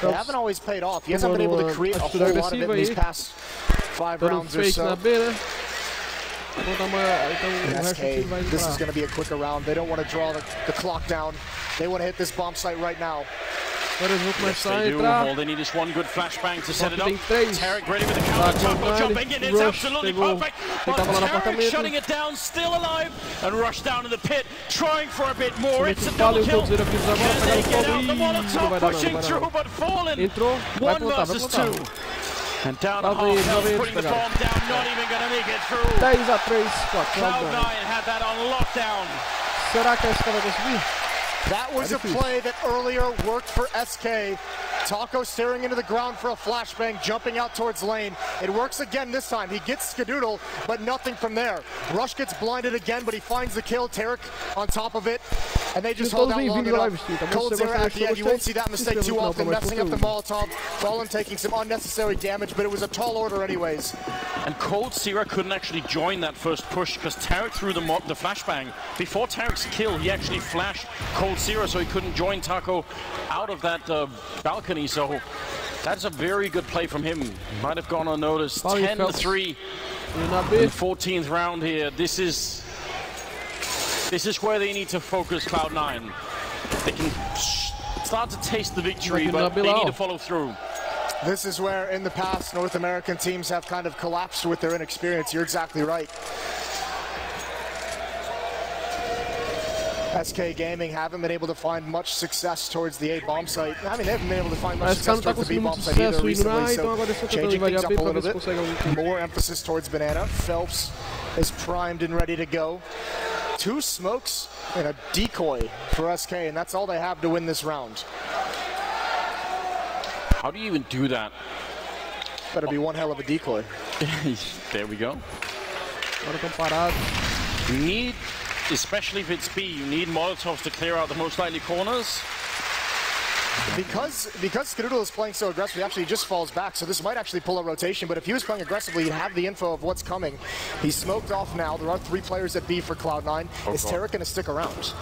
they haven't always paid off. He hasn't been able to create a whole lot of it in these past 5 rounds or so. SK, this is going to be a quicker round. They don't want to draw the clock down. They want to hit this bomb site right now. Yes, they do. All they need is one good flashbang to set it up. Tarek ready with the counter. Taco jumping in. It's absolutely perfect. But Tarek shutting it down, still alive. And Rush down in the pit, trying for a bit more. It's a double kill. Can they get out the Molotov pushing through, but Fallen. 1 versus 2. And down to half health, putting the bomb down, not even going to make it through. 10-3 pra Cloud9 had that on lockdown. Será que a SK vai conseguir? That was a play that earlier worked for SK. Taco staring into the ground for a flashbang, jumping out towards lane. It works again this time. He gets Skadoodle, but nothing from there. Rush gets blinded again, but he finds the kill. Tarek on top of it, and they just hold out long enough. Cold Zero at the end. You won't see that mistake too often, messing up the Molotov. Fallen taking some unnecessary damage, but it was a tall order anyways. And Cold Zero couldn't actually join that first push because Tarek threw the flashbang. Before Tarek's kill, he actually flashed Cold Zero, so he couldn't join Taco out of that balcony. So That's a very good play from him. Might have gone unnoticed. 10-3 in the 14th round here. This is where they need to focus Cloud9. They can start to taste the victory, but they need to follow through. This is where, in the past, North American teams have kind of collapsed with their inexperience. You're exactly right. SK Gaming haven't been able to find much success towards the A bomb site. I mean, they haven't been able to find much success towards the B bomb site either recently, so changing things up a little bit. More emphasis towards Banana. Phelps is primed and ready to go. 2 smokes and a decoy for SK, and that's all they have to win this round. How do you even do that? Better be one hell of a decoy. There we go. You need, especially if it's B, you need Molotovs to clear out the most likely corners. Because Skadoodle is playing so aggressively, actually he just falls back, so this might actually pull a rotation, but if he was playing aggressively, he'd have the info of what's coming. He's smoked off now. There are 3 players at B for Cloud9. Is Tarek going to stick around?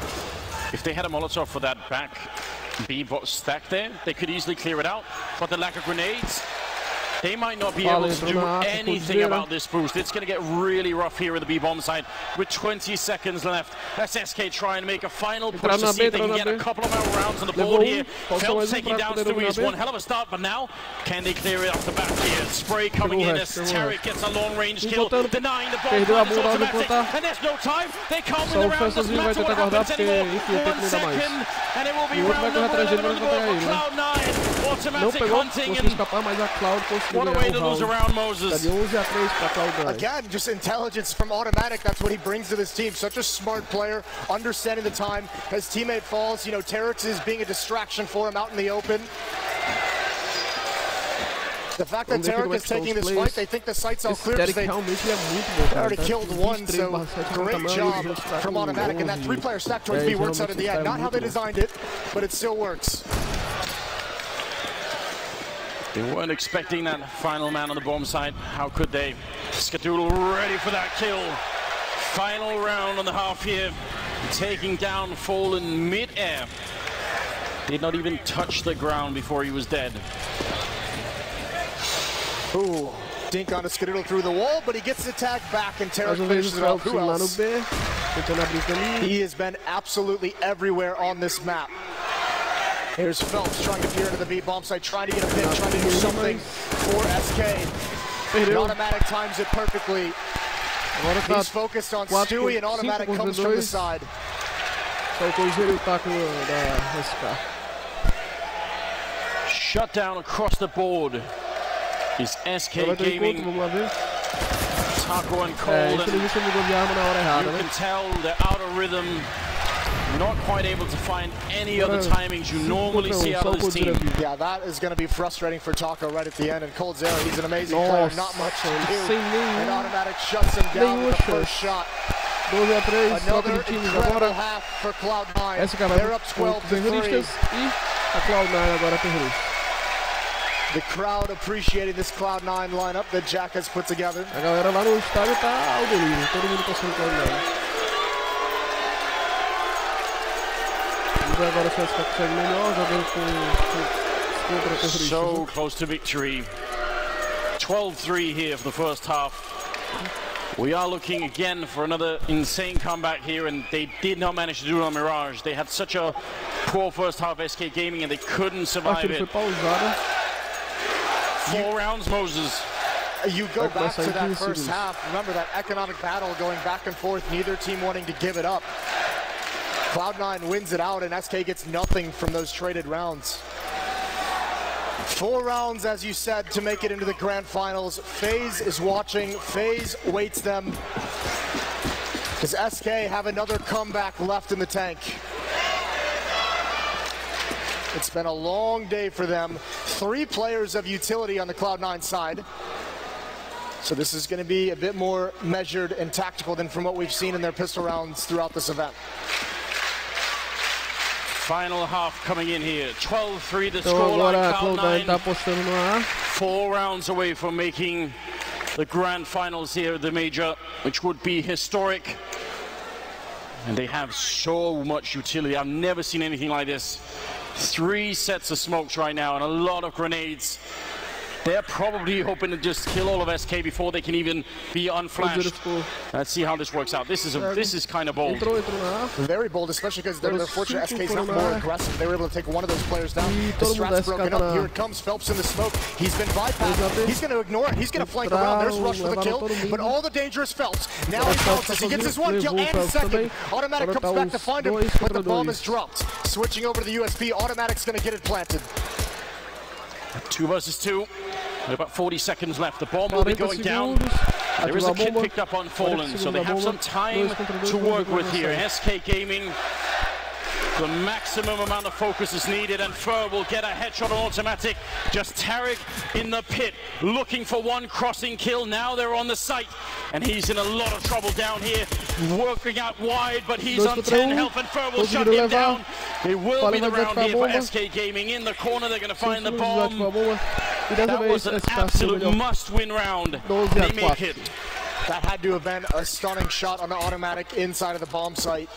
If they had a Molotov for that back B stack there, they could easily clear it out, but the lack of grenades, they might not be able to do anything about this boost. It's going to get really rough here in the B-bomb side with 20 seconds left. Let's SK try and make a final push to see if they can get a couple of more rounds on the board here. Phelps taking down Stewie is one hell of a start, but now, can they clear it off the back here? Spray coming in as Tarek gets a long-range kill, denying the bomb. It's automatic, and there's no time. They can't win the round, doesn't matter what happens anymore. 1 second, and it will be round number 11 on the board for Cloud9. Automatic hunting, and what a way to lose around, Moses. Again, just intelligence from Automatic. That's what he brings to this team. Such a smart player, understanding the time. His teammate falls. You know, Terex is being a distraction for him out in the open. The fact that Tarek is taking this fight, they think the site's all clear because they already killed one, so great job from Automatic. And that 3-player stack towards B works out in the end. Not how they designed it, but it still works. They weren't expecting that final man on the bomb side. How could they? Skadoodle ready for that kill. Final round on the half here. Taking down Fallen mid-air. Did not even touch the ground before he was dead. Ooh, dink on a Skadoodle through the wall, but he gets the tag back and Tarek finishes it off. Who else? He has been absolutely everywhere on this map. Here's Phelps trying to peer into the B-bomb site, trying to get a pick, trying to do something for SK. And Automatic times it perfectly. He's focused on Stewie, and Automatic comes from the side. Shut down across the board is SK Gaming. Taco and Cold, and you can tell they're out of rhythm. Not quite able to find any other timings you normally see out of this team. Yeah, that is going to be frustrating for Taco right at the end. And Cold Zero, he's an amazing player, not much to do. And Automatic shuts him down with the first shot. Another incredible half for Cloud9. They're up 12-3. The crowd appreciating this Cloud9 lineup that Jack has put together. So close to victory. 12-3 here for the first half. We are looking again for another insane comeback here, and they did not manage to do it on Mirage. They had such a poor first half SK Gaming, and they couldn't survive it. 4 rounds, Moses. You go back to that first half. Remember that economic battle going back and forth, neither team wanting to give it up. Cloud9 wins it out, and SK gets nothing from those traded rounds. 4 rounds, as you said, to make it into the grand finals. FaZe is watching. FaZe waits them. Does SK have another comeback left in the tank? It's been a long day for them. 3 players of utility on the Cloud9 side. So this is going to be a bit more measured and tactical than from what we've seen in their pistol rounds throughout this event. Final half coming in here. 12-3 the scoreline. Cloud9 4 rounds away from making the grand finals here at the major, which would be historic. And they have so much utility. I've never seen anything like this. 3 sets of smokes right now and a lot of grenades. They're probably hoping to just kill all of SK before they can even be unflashed. Let's see how this works out. This is kind of bold. Very bold, especially because they're fortunate SK's not more aggressive. They were able to take one of those players down. The strat's broken up. Here it comes. Phelps in the smoke. He's been bypassed. He's going to ignore it. He's going to flank around. There's Rush for the kill. But all the danger is Phelps. Now he bounces. He gets his 1 kill and his second. Automatic comes back to find him, but the bomb is dropped. Switching over to the USP. Automatic's going to get it planted. 2 versus 2. About 40 seconds left. The bomb will be going down. There is a kid picked up on Fallen, so they have some time to work with here. SK Gaming, the maximum amount of focus is needed, and Fur will get a headshot on automatic. Just Tariq in the pit, looking for 1 crossing kill. Now they're on the site, and he's in a lot of trouble down here, working out wide, but he's on 10 health, and Fur will shut him down. It will be the round here for SK Gaming. In the corner, they're going to find the bomb. That was an absolute must-win round. They make it. That had to have been a stunning shot on the automatic inside of the bomb site.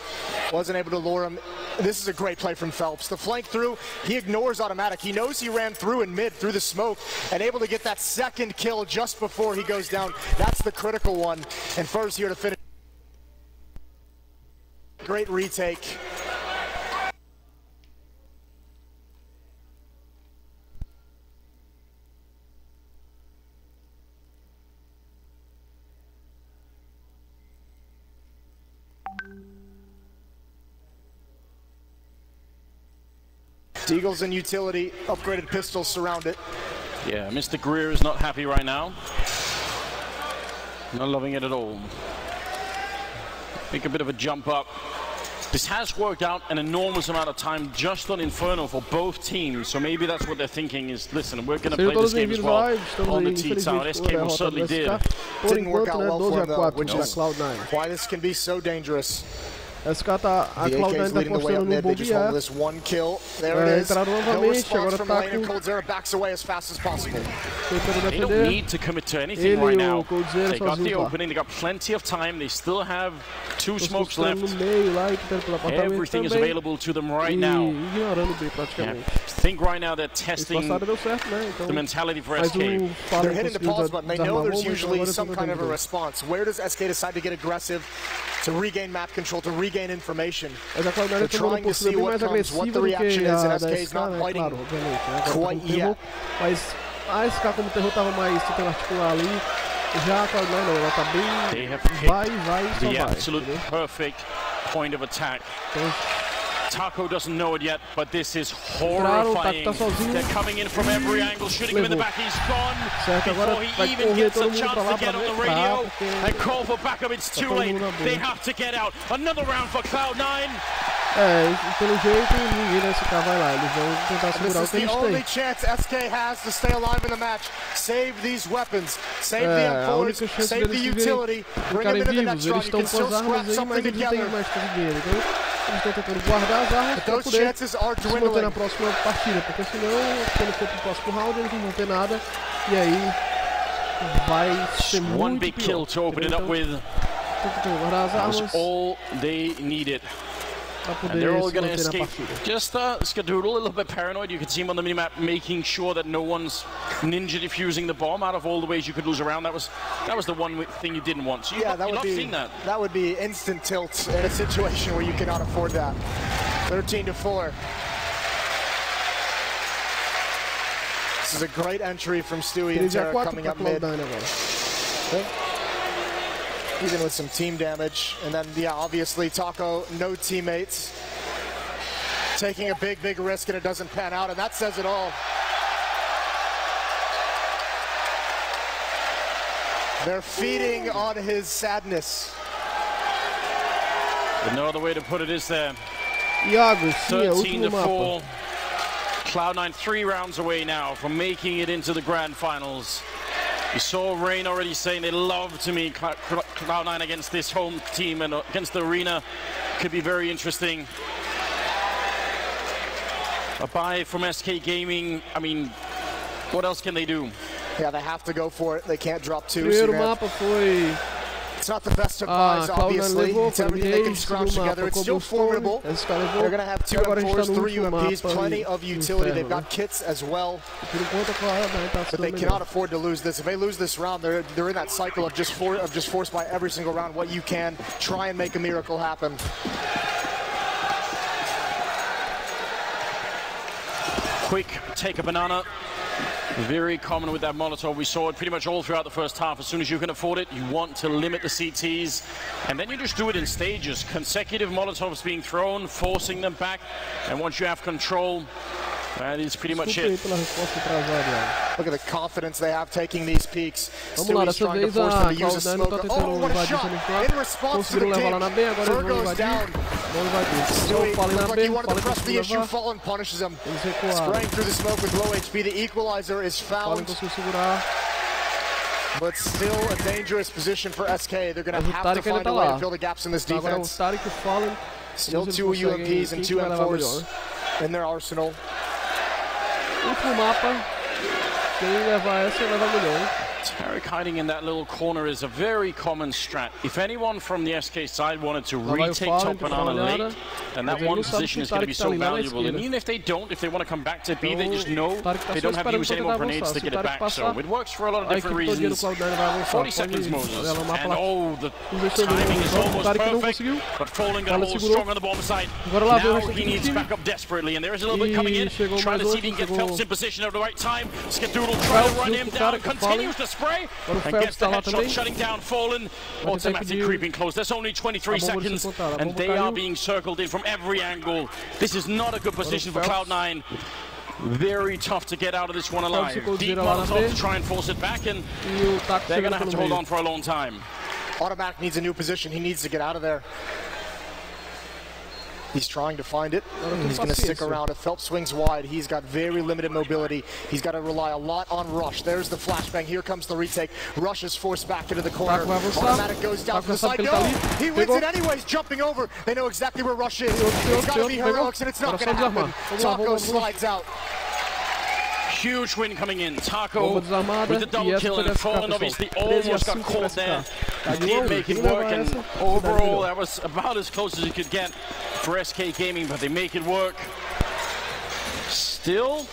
Wasn't able to lure him. This is a great play from Phelps. The flank through, he ignores automatic. He knows he ran through in mid, through the smoke, and able to get that second kill just before he goes down. That's the critical one, and Fur's here to finish. Great retake. Deagles and utility, upgraded pistols surround it. Yeah, Mr. Greer is not happy right now. Not loving it at all. Make a bit of a jump up. This has worked out an enormous amount of time just on Inferno for both teams, so maybe that's what they're thinking is, listen, we're going to play this game as well on the T-Town. SK most certainly did. Didn't work out well for them though, which is why this can be so dangerous. SK tá, a Cloud9 tá apostando no bombear. Entraram novamente, agora tá com... They don't need to commit to anything right now. They got the opening, they got plenty of time, they still have 2 smokes left. Everything is available to them right now. Yeah, I think right now they're testing the mentality for SK. They're hitting the pause button. They know there's usually some kind of a response. Where does SK decide to get aggressive, to regain map control, to regain information? They're trying to see what comes, what the reaction is, and SK is not biting quite yet. Mas a SK como terror tava mais tentando articular ali. Já a Cloud9 não, ela tá bem... Vai, só vai. The absolute perfect point of attack. Taco doesn't know it yet, but this is horrifying. They're coming in from every angle, shooting him in the back. He's gone before he even gets a chance to get on the radio and call for backup. It's too late. They have to get out. Another round for Cloud9. Pelo jeito, ninguém da SK vai lá. Eles vão tentar segurar o que eles têm. This is the only chance SK has to stay alive in the match. Save these weapons. Save the M4s. Save the utility. Bring them into the next round. You can still scrap something together. Eles estão tentando guardar as armas para poder se manter na próxima partida, porque senão, quando for pro próximo round, eles não vão ter nada, e aí vai ser muito big kill to open it up with. That's all they needed. And they're all going to escape. Just Skadoodle, a little bit paranoid. You can see him on the minimap making sure that no one's ninja defusing the bomb. Out of all the ways you could lose a round, that was the one thing you didn't want. So you're not seeing that. That would be instant tilt in a situation where you cannot afford that. 13-4. This is a great entry from Stewie and Tara coming up mid. Even with some team damage. And then, yeah, obviously Taco, no teammates. Taking a big risk and it doesn't pan out, and that says it all. They're feeding on his sadness. But no other way to put it is there. 13-4. Cloud9 3 rounds away now from making it into the grand finals. You saw Rain already saying they love to meet Cloud9 against this home team and against the arena. Could be very interesting. A buy from SK Gaming. I mean, what else can they do? Yeah, they have to go for it. They can't drop 2. Primeiro mapa foi It's not the best of buys, obviously. It's everything they can scrounge together. It's still formidable. They're going to have 2 M4s, 3 UMPs, plenty of utility. They've got kits as well. But they cannot afford to lose this. If they lose this round, they're in that cycle of just force by every single round what you can. Try and make a miracle happen. Quick, take a banana. Very common with that Molotov. We saw it pretty much all throughout the first half. As soon as you can afford it, you want to limit the CTs. And then you just do it in stages. Consecutive Molotovs being thrown, forcing them back. And once you have control, that is pretty much it. Look at the confidence they have taking these peaks. Stewie's trying to force them to use a smoke. Oh, what a shot! In response to the dink, Fur goes down. Stewie looked like he wanted to press the issue. Fallen punishes him. Spraying through the smoke with low HP. The equalizer is found. But still a dangerous position for SK. They're going to have to find a way to fill the gaps in this defense. Still 2 UMPs and 2 M4s in their arsenal. Último mapa, quem levar essa leva milhão. Tarek hiding in that little corner is a very common strat. If anyone from the SK side wanted to retake top banana late, then that one position is going to be so valuable. And even if they don't, if they want to come back to B, they just know they don't have to use any more grenades to get it back. So it works for a lot of different reasons. 40 seconds, Moses. And oh, the timing is almost perfect. But Fallen got to hold strong on the bomb side. Now he needs backup desperately. And there is a little bit coming in. Trying to see if he can get Phelps in position at the right time. Skadoodle trying to run him down. Continues to spray and gets the headshot, shutting down Fallen. Automatic creeping close. There's only 23 seconds and they are being circled in from every angle. This is not a good position for Cloud9. Very tough to get out of this one alive. Deep Molotov to try and force it back, and they're going to have to hold on for a long time. Automatic needs a new position. He needs to get out of there. He's trying to find it, and he's going to stick around. If Phelps swings wide, he's got very limited mobility. He's got to rely a lot on Rush. There's the flashbang. Here comes the retake. Rush is forced back into the corner. Automatic goes down to the side. No! He wins it anyways, jumping over. They know exactly where Rush is. It's got to be heroics, and it's not going to happen. Taco slides out. Huge win coming in. Taco with the double kill, and Fallen obviously almost got caught there. He did make it work, and overall that was about as close as you could get for SK Gaming, but they make it work. Still,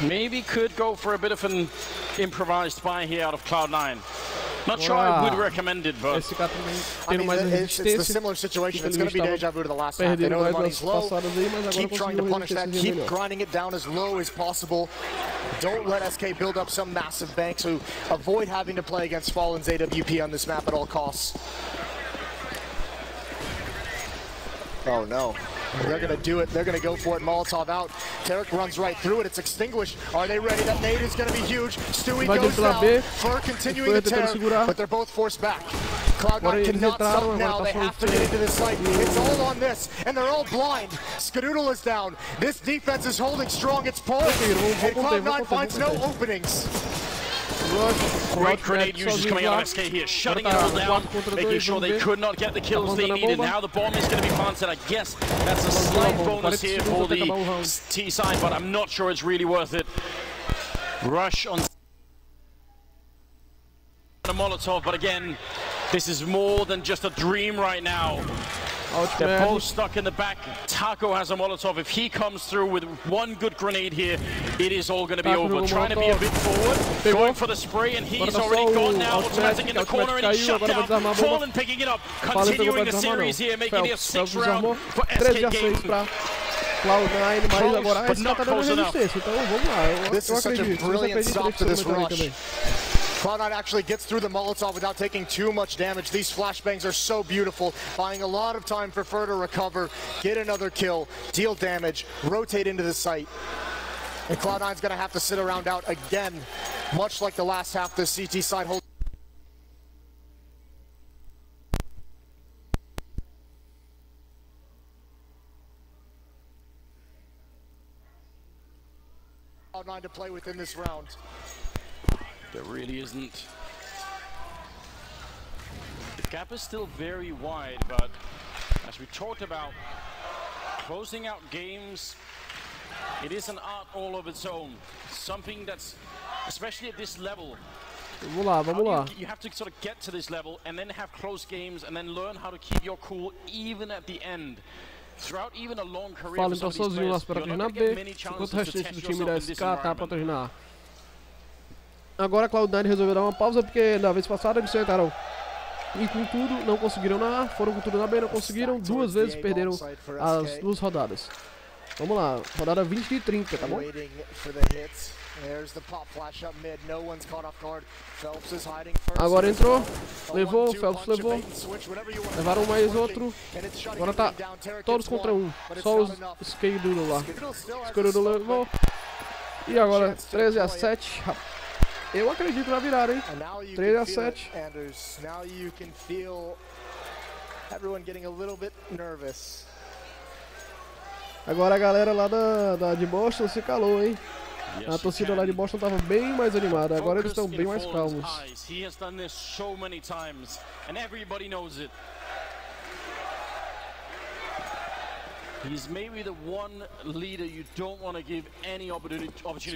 maybe could go for a bit of an improvised buy here out of Cloud9. Not sure I would recommend it, but I mean, it's a similar situation. It's going to be deja vu to the last half. They know the money's low. Keep trying to punish that. Keep grinding it down as low as possible. Don't let SK build up some massive bank, so avoid having to play against Fallen's AWP on this map at all costs. Oh no. They're going to do it. They're going to go for it. Molotov out. Tarek runs right through it. It's extinguished. Are they ready? That nade is going to be huge. Stewie goes down. Fur continuing to tear, but they're both forced back. Cloud9 cannot stop now. They have to get into this site. It's all on this, and they're all blind. Skadoodle is down. This defense is holding strong. It's pulling, and Cloud9 finds no openings. Great grenade users coming out of SK here, shutting it all down, making sure they could not get the kills they needed. Now the bomb is going to be planted. I guess that's a slight bonus here for the T side, but I'm not sure it's really worth it. Rush on a Molotov, but again, this is more than just a dream right now. They're both stuck in the back. Taco has a Molotov. If he comes through with one good grenade here, it is all going to be over. Trying to be a bit forward, going for the spray, and he's already gone now. Automatic in the corner, and he's shut down. Fallen picking it up, continuing the series here, making it a 6th round for SK Gaming. Cloud9, mas agora a SK tá dando resistência, então vamos lá. This is such a brilliant stop to this rush. Cloud9 actually gets through the Molotov without taking too much damage. These flashbangs are so beautiful, buying a lot of time for Fur to recover, get another kill, deal damage, rotate into the site. And Cloud9's going to have to sit around out again, much like the last half the CT side holds. Cloud9 to play within this round. There really isn't. The gap is still very wide, but as we talked about, closing out games, it is an art all of its own. Something that's, especially at this level, Vamos lá, vamos lá. You have to sort of get to this level and then have close games and then learn how to keep your cool even at the end. Throughout even a long career. Fala então sozinho lá para proteger na B, enquanto o restante do time da SK tá protegendo na A. Agora a Cloud9 resolveu dar uma pausa porque na vez passada eles tentaram ir com tudo, não conseguiram na A, foram com tudo na B, não conseguiram, duas vezes perderam as duas rodadas. Vamos lá, rodada 20 e 30, tá bom? Agora entrou, levou, Phelps levou, levaram mais outro, agora tá todos contra um, só os Skeiduro lá. Skeiduro levou, e agora 13 a 7, eu acredito na virada, hein? 13 a 7. Agora a galera lá de Boston se calou, hein? A torcida lá de Boston estava bem mais animada, agora eles estão bem mais calmos. Se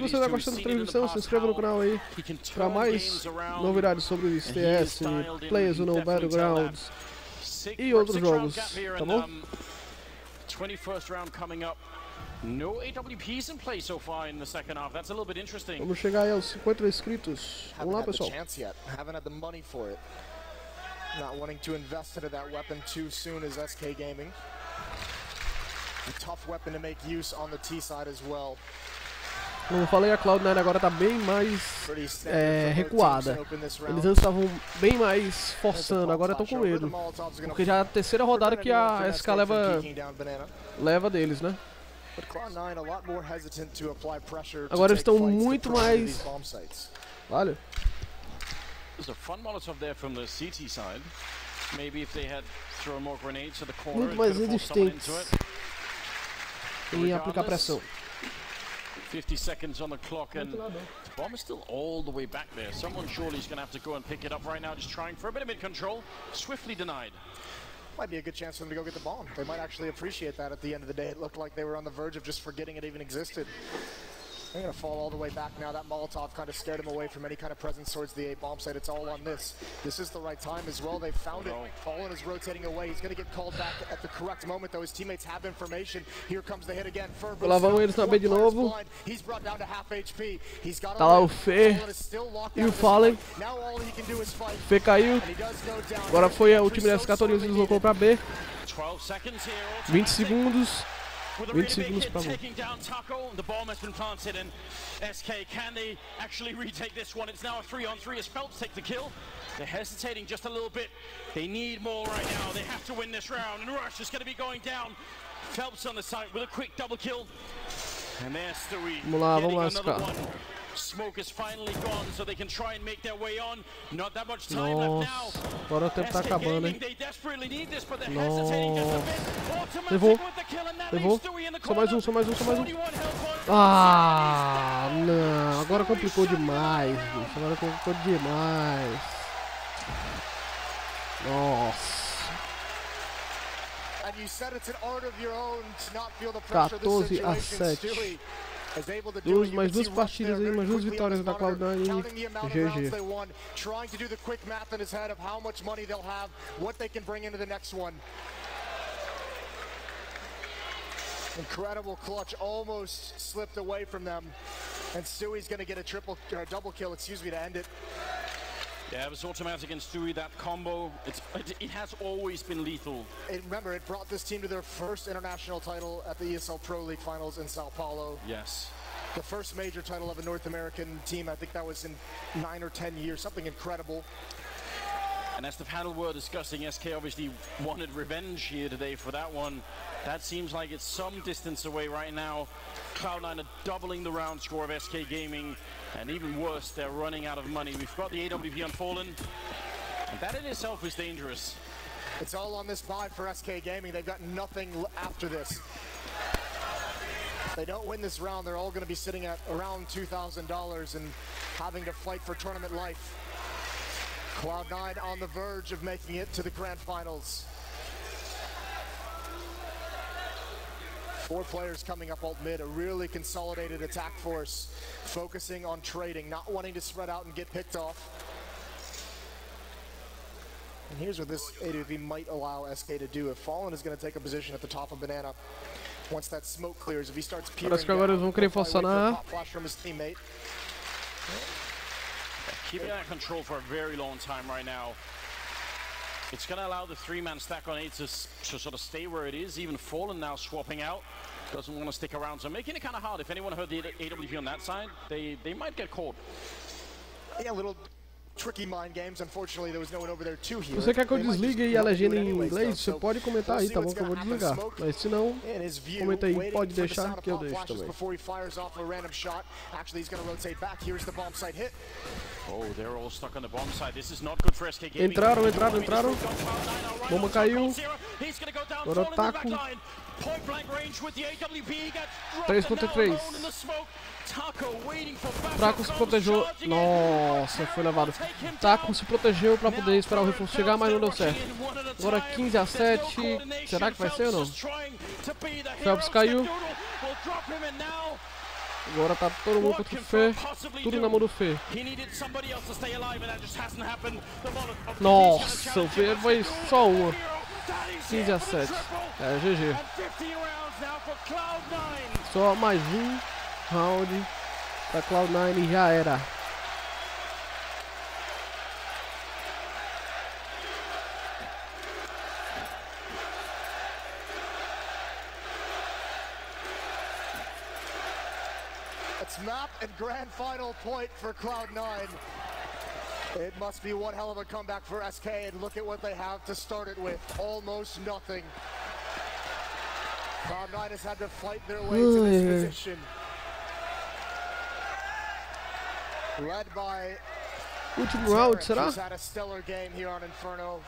você está gostando da transmissão, se inscreva no canal aí para mais novidades sobre o STS, Players Unknown Battlegrounds e outros jogos, tá bom? 21st round coming up. No AWPs in play so far in the second half. That's a little bit interesting. Vamos chegar aí aos 50 inscritos. Vamos lá, pessoal. Haven't had the money for it. Not wanting to invest into that weapon too soon as SK Gaming. A tough weapon to make use on the T side as well. Como eu falei, a Cloud9 agora está bem mais recuada. Eles antes estavam bem mais forçando, agora estão com medo. Porque já é a terceira rodada que a SK leva deles, né? Agora eles estão muito mais... Olha. Muito mais resistentes em aplicar pressão. 50 seconds on the clock and the bomb is still all the way back there. Someone surely is going to have to go and pick it up right now, just trying for a bit of mid-control. Swiftly denied. Might be a good chance for them to go get the bomb. They might actually appreciate that at the end of the day. It looked like they were on the verge of just forgetting it even existed. They're going to fall all the way back now. That Molotov kind of scared him away from any kind of presence towards the A bomb site. It's all on this. This is the right time as well. They found it. Fallen is rotating away. He's going to get called back at the correct moment, though. His teammates have information. Here comes the hit again. Lá vão eles na B de novo. He's brought down to half HP. He's got tá lá o Fê e o Fallen. Fê caiu. Agora foi o time da SK Torino que deslocou para B. 20 segundos. 20 segundos para taking down Taco. The bomb has been planted and SK, can they actually retake this one? It's now a 3-on-3 as Phelps take the kill. They're hesitating just a little bit. They need more right now. They have to win this round and Rush is going to be going down. Phelps on the side with a quick double kill. And there's Stewie getting another one. Smoke is finally gone, so they can try and make their way on. Not that much time left now. Agora o tempo tá acabando, hein? They desperately need this, but they're hesitating just a bit. Levou. Levou. Só mais um, só mais um, só mais um. Ah, não. Agora complicou demais, bicho. Agora complicou demais. Nossa. 14 a 7. Mais duas partidas aí, mais duas vitórias da Cloud9 e GG. Incredible clutch, almost slipped away from them, and Stewie's going to get a double kill, excuse me, to end it. Yeah, it was automatic and Stewie, that combo, it has always been lethal. Remember, it brought this team to their first international title at the ESL Pro League Finals in Sao Paulo. Yes. The first major title of a North American team, I think that was in 9 or 10 years, something incredible. And as the panel were discussing, SK obviously wanted revenge here today for that one. That seems like it's some distance away right now. Cloud9 are doubling the round score of SK Gaming, and even worse, they're running out of money. We've got the AWP on Fallen, and that in itself is dangerous. It's all on this buy for SK Gaming. They've got nothing after this. If they don't win this round, they're all going to be sitting at around $2,000 and having to fight for tournament life. Cloud9 on the verge of making it to the grand finals. 4 players coming up alt mid, a really consolidated attack force, focusing on trading, not wanting to spread out and get picked off. And here's what this AWP might allow SK to do. If Fallen is going to take a position at the top of Banana, once that smoke clears, if he starts peering Parece que agora eles vão querer forçar na A. flash from his teammate. Keeping that control for a very long time right now. It's going to allow the three-man stack on A to sort of stay where it is. Even Fallen now swapping out. Doesn't want to stick around, so making it kind of hard. If anyone heard the AWP on that side, they might get caught. Yeah, a little tricky mind games. Unfortunately, there was no one over there to hear. Se você quer que eu desligue aí a legenda em inglês, você pode comentar aí, tá bom? Que eu vou desligar. Mas se não, comenta aí, pode deixar que eu deixo também. Oh, they're all stuck on the bomb side. This is not good for SK Gaming. Entraram. Bomba caiu. Agora o taco. 3 contra 3. Taco se protegeu. Nossa, foi levado. Taco se protegeu para poder esperar o reforço chegar, mas não deu certo. Agora 15-7. Será que vai ser ou não? Phelps caiu. Agora tá todo mundo contra o Fê. Tudo na mão do Fê. Nossa, o Fê foi só uma. 15-7. É, GG. Só mais um round pra Cloud9 e já era. It's map and grand final point for Cloud9. It must be one hell of a comeback for SK, and look at what they have to start it with. Almost nothing. Cloud9 has had to fight their way to this position. Led by Último round, será? who's had a stellar game here on Inferno.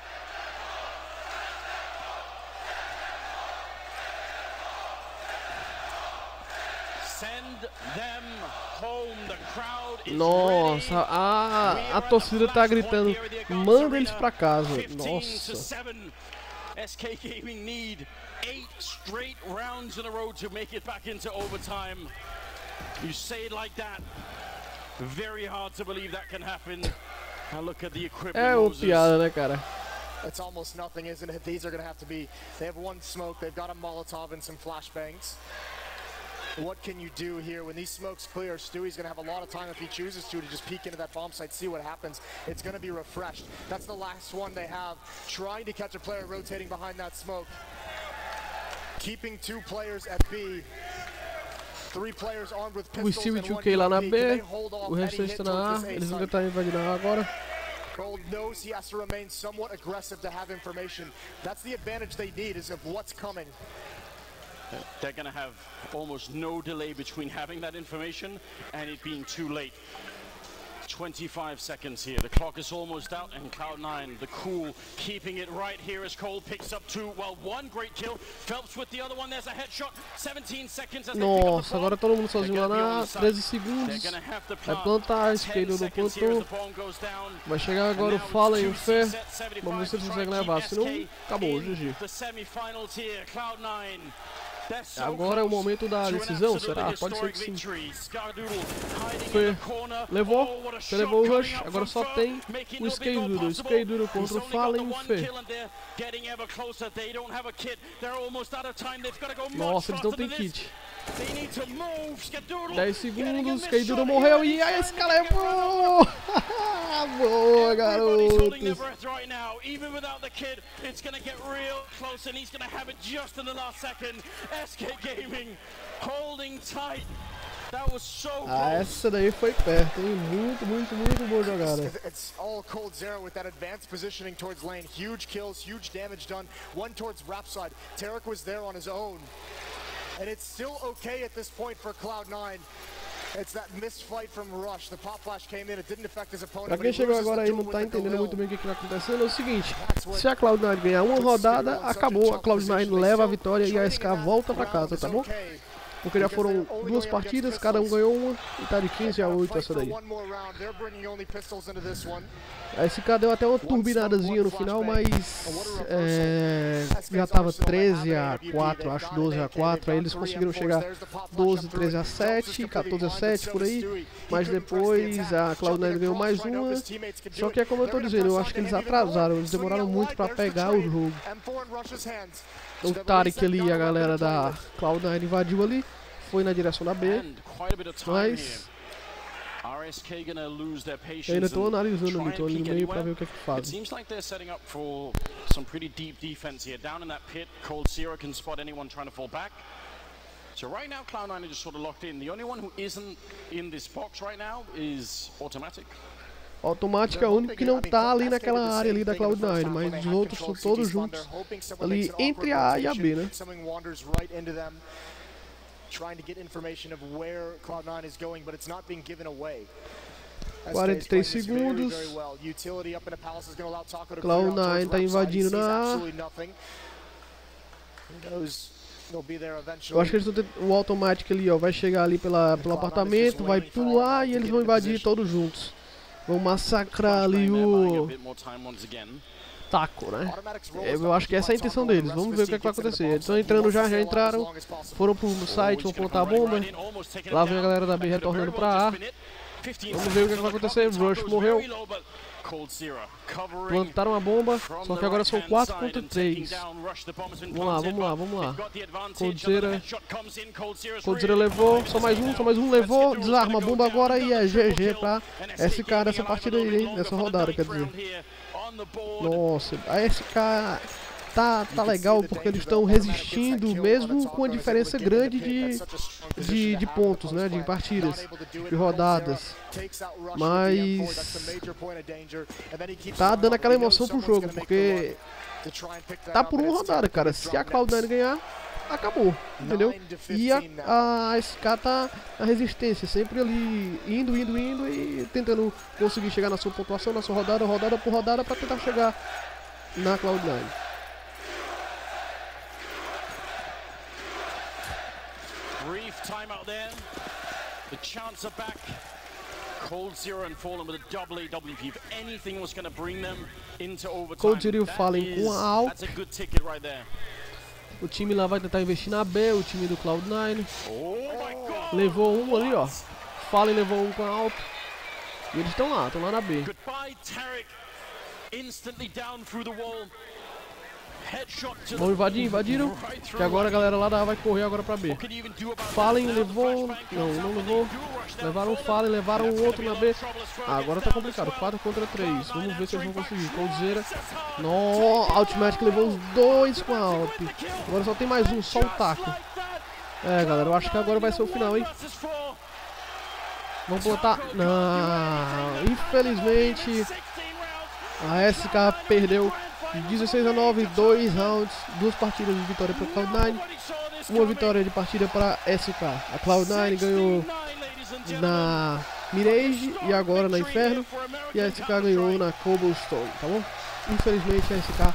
Nossa, a torcida tá gritando, manda eles pra casa. Nossa. SK Gaming need 8 straight rounds in a row to make it back into overtime. You say it like that. Very hard to believe that can happen. And look at the equipment. É uma piada, né, cara? It's almost nothing, isn't it? These are going to have to be. They have one smoke. They've got a Molotov and some flashbangs. What can you do here when these smokes clear? Stewie's going to have a lot of time if he chooses to just peek into that bomb site, see what happens. It's going to be refreshed. That's the last one they have. Trying to catch a player rotating behind that smoke. Keeping 2 players at B. 3 players armed with pistols. O Stevie 2K lá na B, o resto está na A. Eles vão tentar invadir na A agora. Gold knows he has to remain somewhat aggressive to have information. That's the advantage they need, is of what's coming. They're going to have almost no delay between having that information and it being too late. 25 seconds here. The clock is almost out, and Cloud9, the cool, keeping it right here as Cole picks up 2. Well, 1 great kill. Phelps with the other one. There's a headshot. 17 seconds as they pick up the Nossa, agora todo mundo sozinho lá na A. 13 segundos. Vai plantar, esquerdo do plantou. Vai chegar agora o Fallen e o Fê. Vamos ver se eles conseguem levar. Se não, acabou, GG. Agora é o momento da decisão, será? Pode ser que sim. Fê levou, Fê levou o rush, agora só tem o Skadoodle. Skadoodle contra o Fallen e o Fê. Nossa, eles não tem kit. 10 segundos, Skadoodle morreu e aí esse cara levou! Boa, garotos! Ah, essa daí foi perto, hein? Muito boa jogada. It's all cold zero with that advanced positioning towards lane. Huge kills, huge damage done. One towards Rap side. Tarek was there on his own. And it's still okay at this point for Cloud9. It's that missed fight from Rush. The pop flash came in, it didn't affect his opponent. Pra quem chegou agora aí e não tá entendendo muito bem o que tá acontecendo, é o seguinte: se a Cloud9 ganhar uma rodada, acabou. A Cloud9 leva a vitória e a SK volta pra casa, tá bom? Porque já foram 2 partidas, cada um ganhou uma e tá de 15-8 essa daí. A SK deu até uma turbinadazinha no final, mas já tava 13-4, acho 12-4, aí eles conseguiram chegar 12-13-7, 14-7 por aí, mas depois a Cloud9 ganhou mais uma, só que é como eu tô dizendo, eu acho que eles atrasaram, eles demoraram muito pra pegar o jogo. O Tarek ali e a galera da Cloud9 invadiu ali, foi na direção da B, mas eu ainda tô analisando ali, tô ali no meio pra ver o que é que faz. Seems like they're setting up for some pretty deep defense here. Down in that pit, Cold Zero can spot anyone trying to fall back. So right now, Cloud9 are just sort of locked in. The only one who isn't in this box right now is Automatic. Automática é o único que não tá ali naquela área ali da Cloud9, mas os outros estão todos juntos ali entre a A e a B, né? Trying to get information of where Cloud9 is going, but it's not being given away. 43 segundos. Cloud9 tá invadindo na A. Eu acho que eles vão ter o Automatic ali, ó, vai chegar ali pelo apartamento, vai pular e eles vão invadir todos juntos. Vão massacrar ali o Taco, né? Eu acho que essa é a intenção deles. Vamos ver o que, é que vai acontecer. Eles estão entrando já entraram. Foram pro site, vão plantar a bomba. Lá vem a galera da B retornando pra A. Vamos ver o que, é que vai acontecer. Rush morreu. Plantaram a bomba, só que agora são 4 contra 3. Vamos lá. Coldzera levou, só mais um levou, desarma a bomba agora e é GG pra SK nessa partida aí, hein? Nessa rodada, quer dizer. Nossa, a SK tá legal porque eles estão resistindo mesmo com a diferença grande de pontos, né, de partidas, de rodadas, mas tá dando aquela emoção pro jogo, porque tá por uma rodada, cara. Se a Cloud9 ganhar, acabou, entendeu? E a SK tá na resistência, sempre ali indo e tentando conseguir chegar na sua pontuação, na sua rodada por rodada, pra tentar chegar na Cloud9. Timeout there. The chants are back. Cold Zero and Fallen with a double AWP. If anything was going to bring them into overtime, Cold Zero e Fallen com a Alp. That's a good ticket right there. O time lá vai tentar investir na B, o time do Cloud9. Levou um ali, ó. Fallen levou um com a Alp. E eles estão lá na B. Goodbye, Tarek. Instantly down through the wall. Vão invadiram. Que agora a galera lá da A vai correr agora pra B. Fallen levou. Não levou. Levaram o Fallen, levaram o outro na B. Agora tá complicado. 4 contra 3. Vamos ver se eles vão conseguir. Coldzera. Não, Automatic levou os 2 com a Alp. Agora só tem mais um, só o Taco. É, galera, eu acho que agora vai ser o final, hein? Vamos botar. Não, infelizmente a SK perdeu. 16-9, 2 rounds, 2 partidas de vitória para Cloud9, uma vitória de partida para SK. A Cloud9 ganhou na Mirage e agora na Inferno, e a SK ganhou na Cobblestone, tá bom? Infelizmente a SK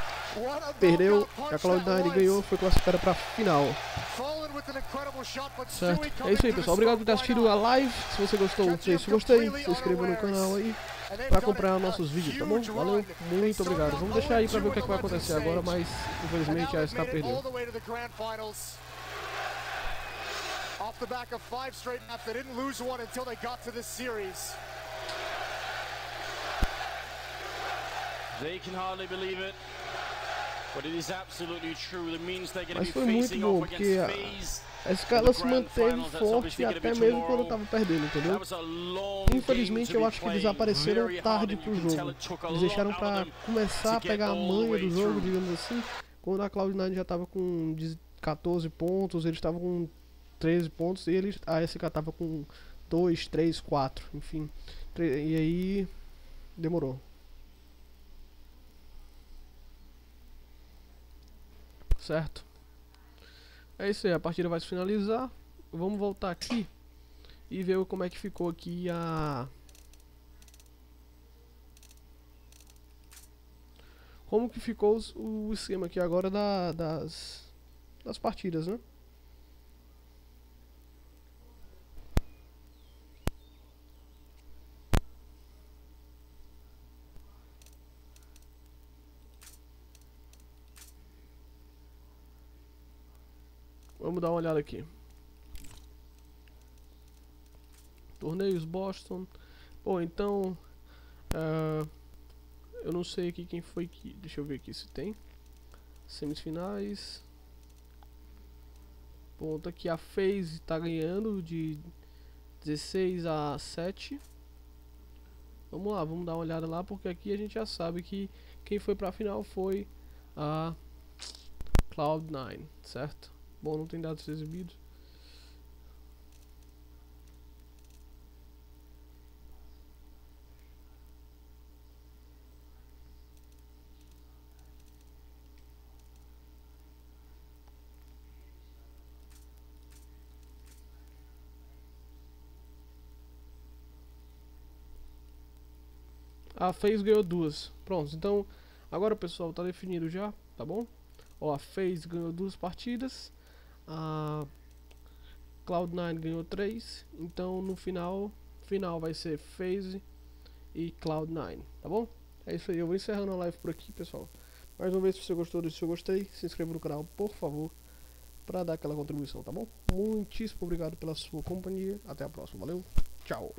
perdeu, a Cloud9 ganhou, foi classificada para a final. Certo? É isso aí, pessoal. Obrigado por ter assistido a live. Se você gostou, se gostei, se inscreva no canal aí para acompanhar nossos vídeos, tá bom? Valeu, muito obrigado. Vamos deixar aí para ver o que, é que vai acontecer agora, mas infelizmente a SK perdeu. Off the back of 5 straight maps, they didn't lose one until they got to this series. They can hardly believe it, but it is absolutely true. That means they're going to Mas be foi muito facing bom, off porque against FaZe. a SK se manteve forte até mesmo quando tava perdendo, entendeu? Infelizmente eu acho que eles apareceram tarde pro jogo. Eles deixaram pra começar a pegar a manha do jogo, digamos assim, quando a Cloud9 já tava com 14 pontos, eles estavam com 13 pontos e a SK tava com 2, 3, 4, enfim. E aí demorou. Certo? É isso aí, a partida vai se finalizar. Vamos voltar aqui e ver como é que ficou aqui como que ficou o esquema aqui agora das partidas, né? Vamos dar uma olhada aqui. Torneios Boston. Bom, então eu não sei aqui quem foi que. Deixa eu ver aqui se tem. Semifinais. Ponto aqui, a FaZe tá ganhando de 16-7. Vamos lá, vamos dar uma olhada lá, porque aqui a gente já sabe que quem foi pra final foi a Cloud9, certo? Bom, não tem dados exibidos. A FaZe ganhou 2. Pronto, então agora pessoal, tá definido já, tá bom? Ó, a FaZe ganhou 2 partidas. A Cloud9 ganhou 3. Então no final vai ser FaZe e Cloud9, tá bom? É isso aí, eu vou encerrando a live por aqui, pessoal. Mais uma vez, se você gostou, deixa o seu gostei. Se inscreva no canal, por favor, para dar aquela contribuição, tá bom? Muitíssimo obrigado pela sua companhia. Até a próxima, valeu, tchau!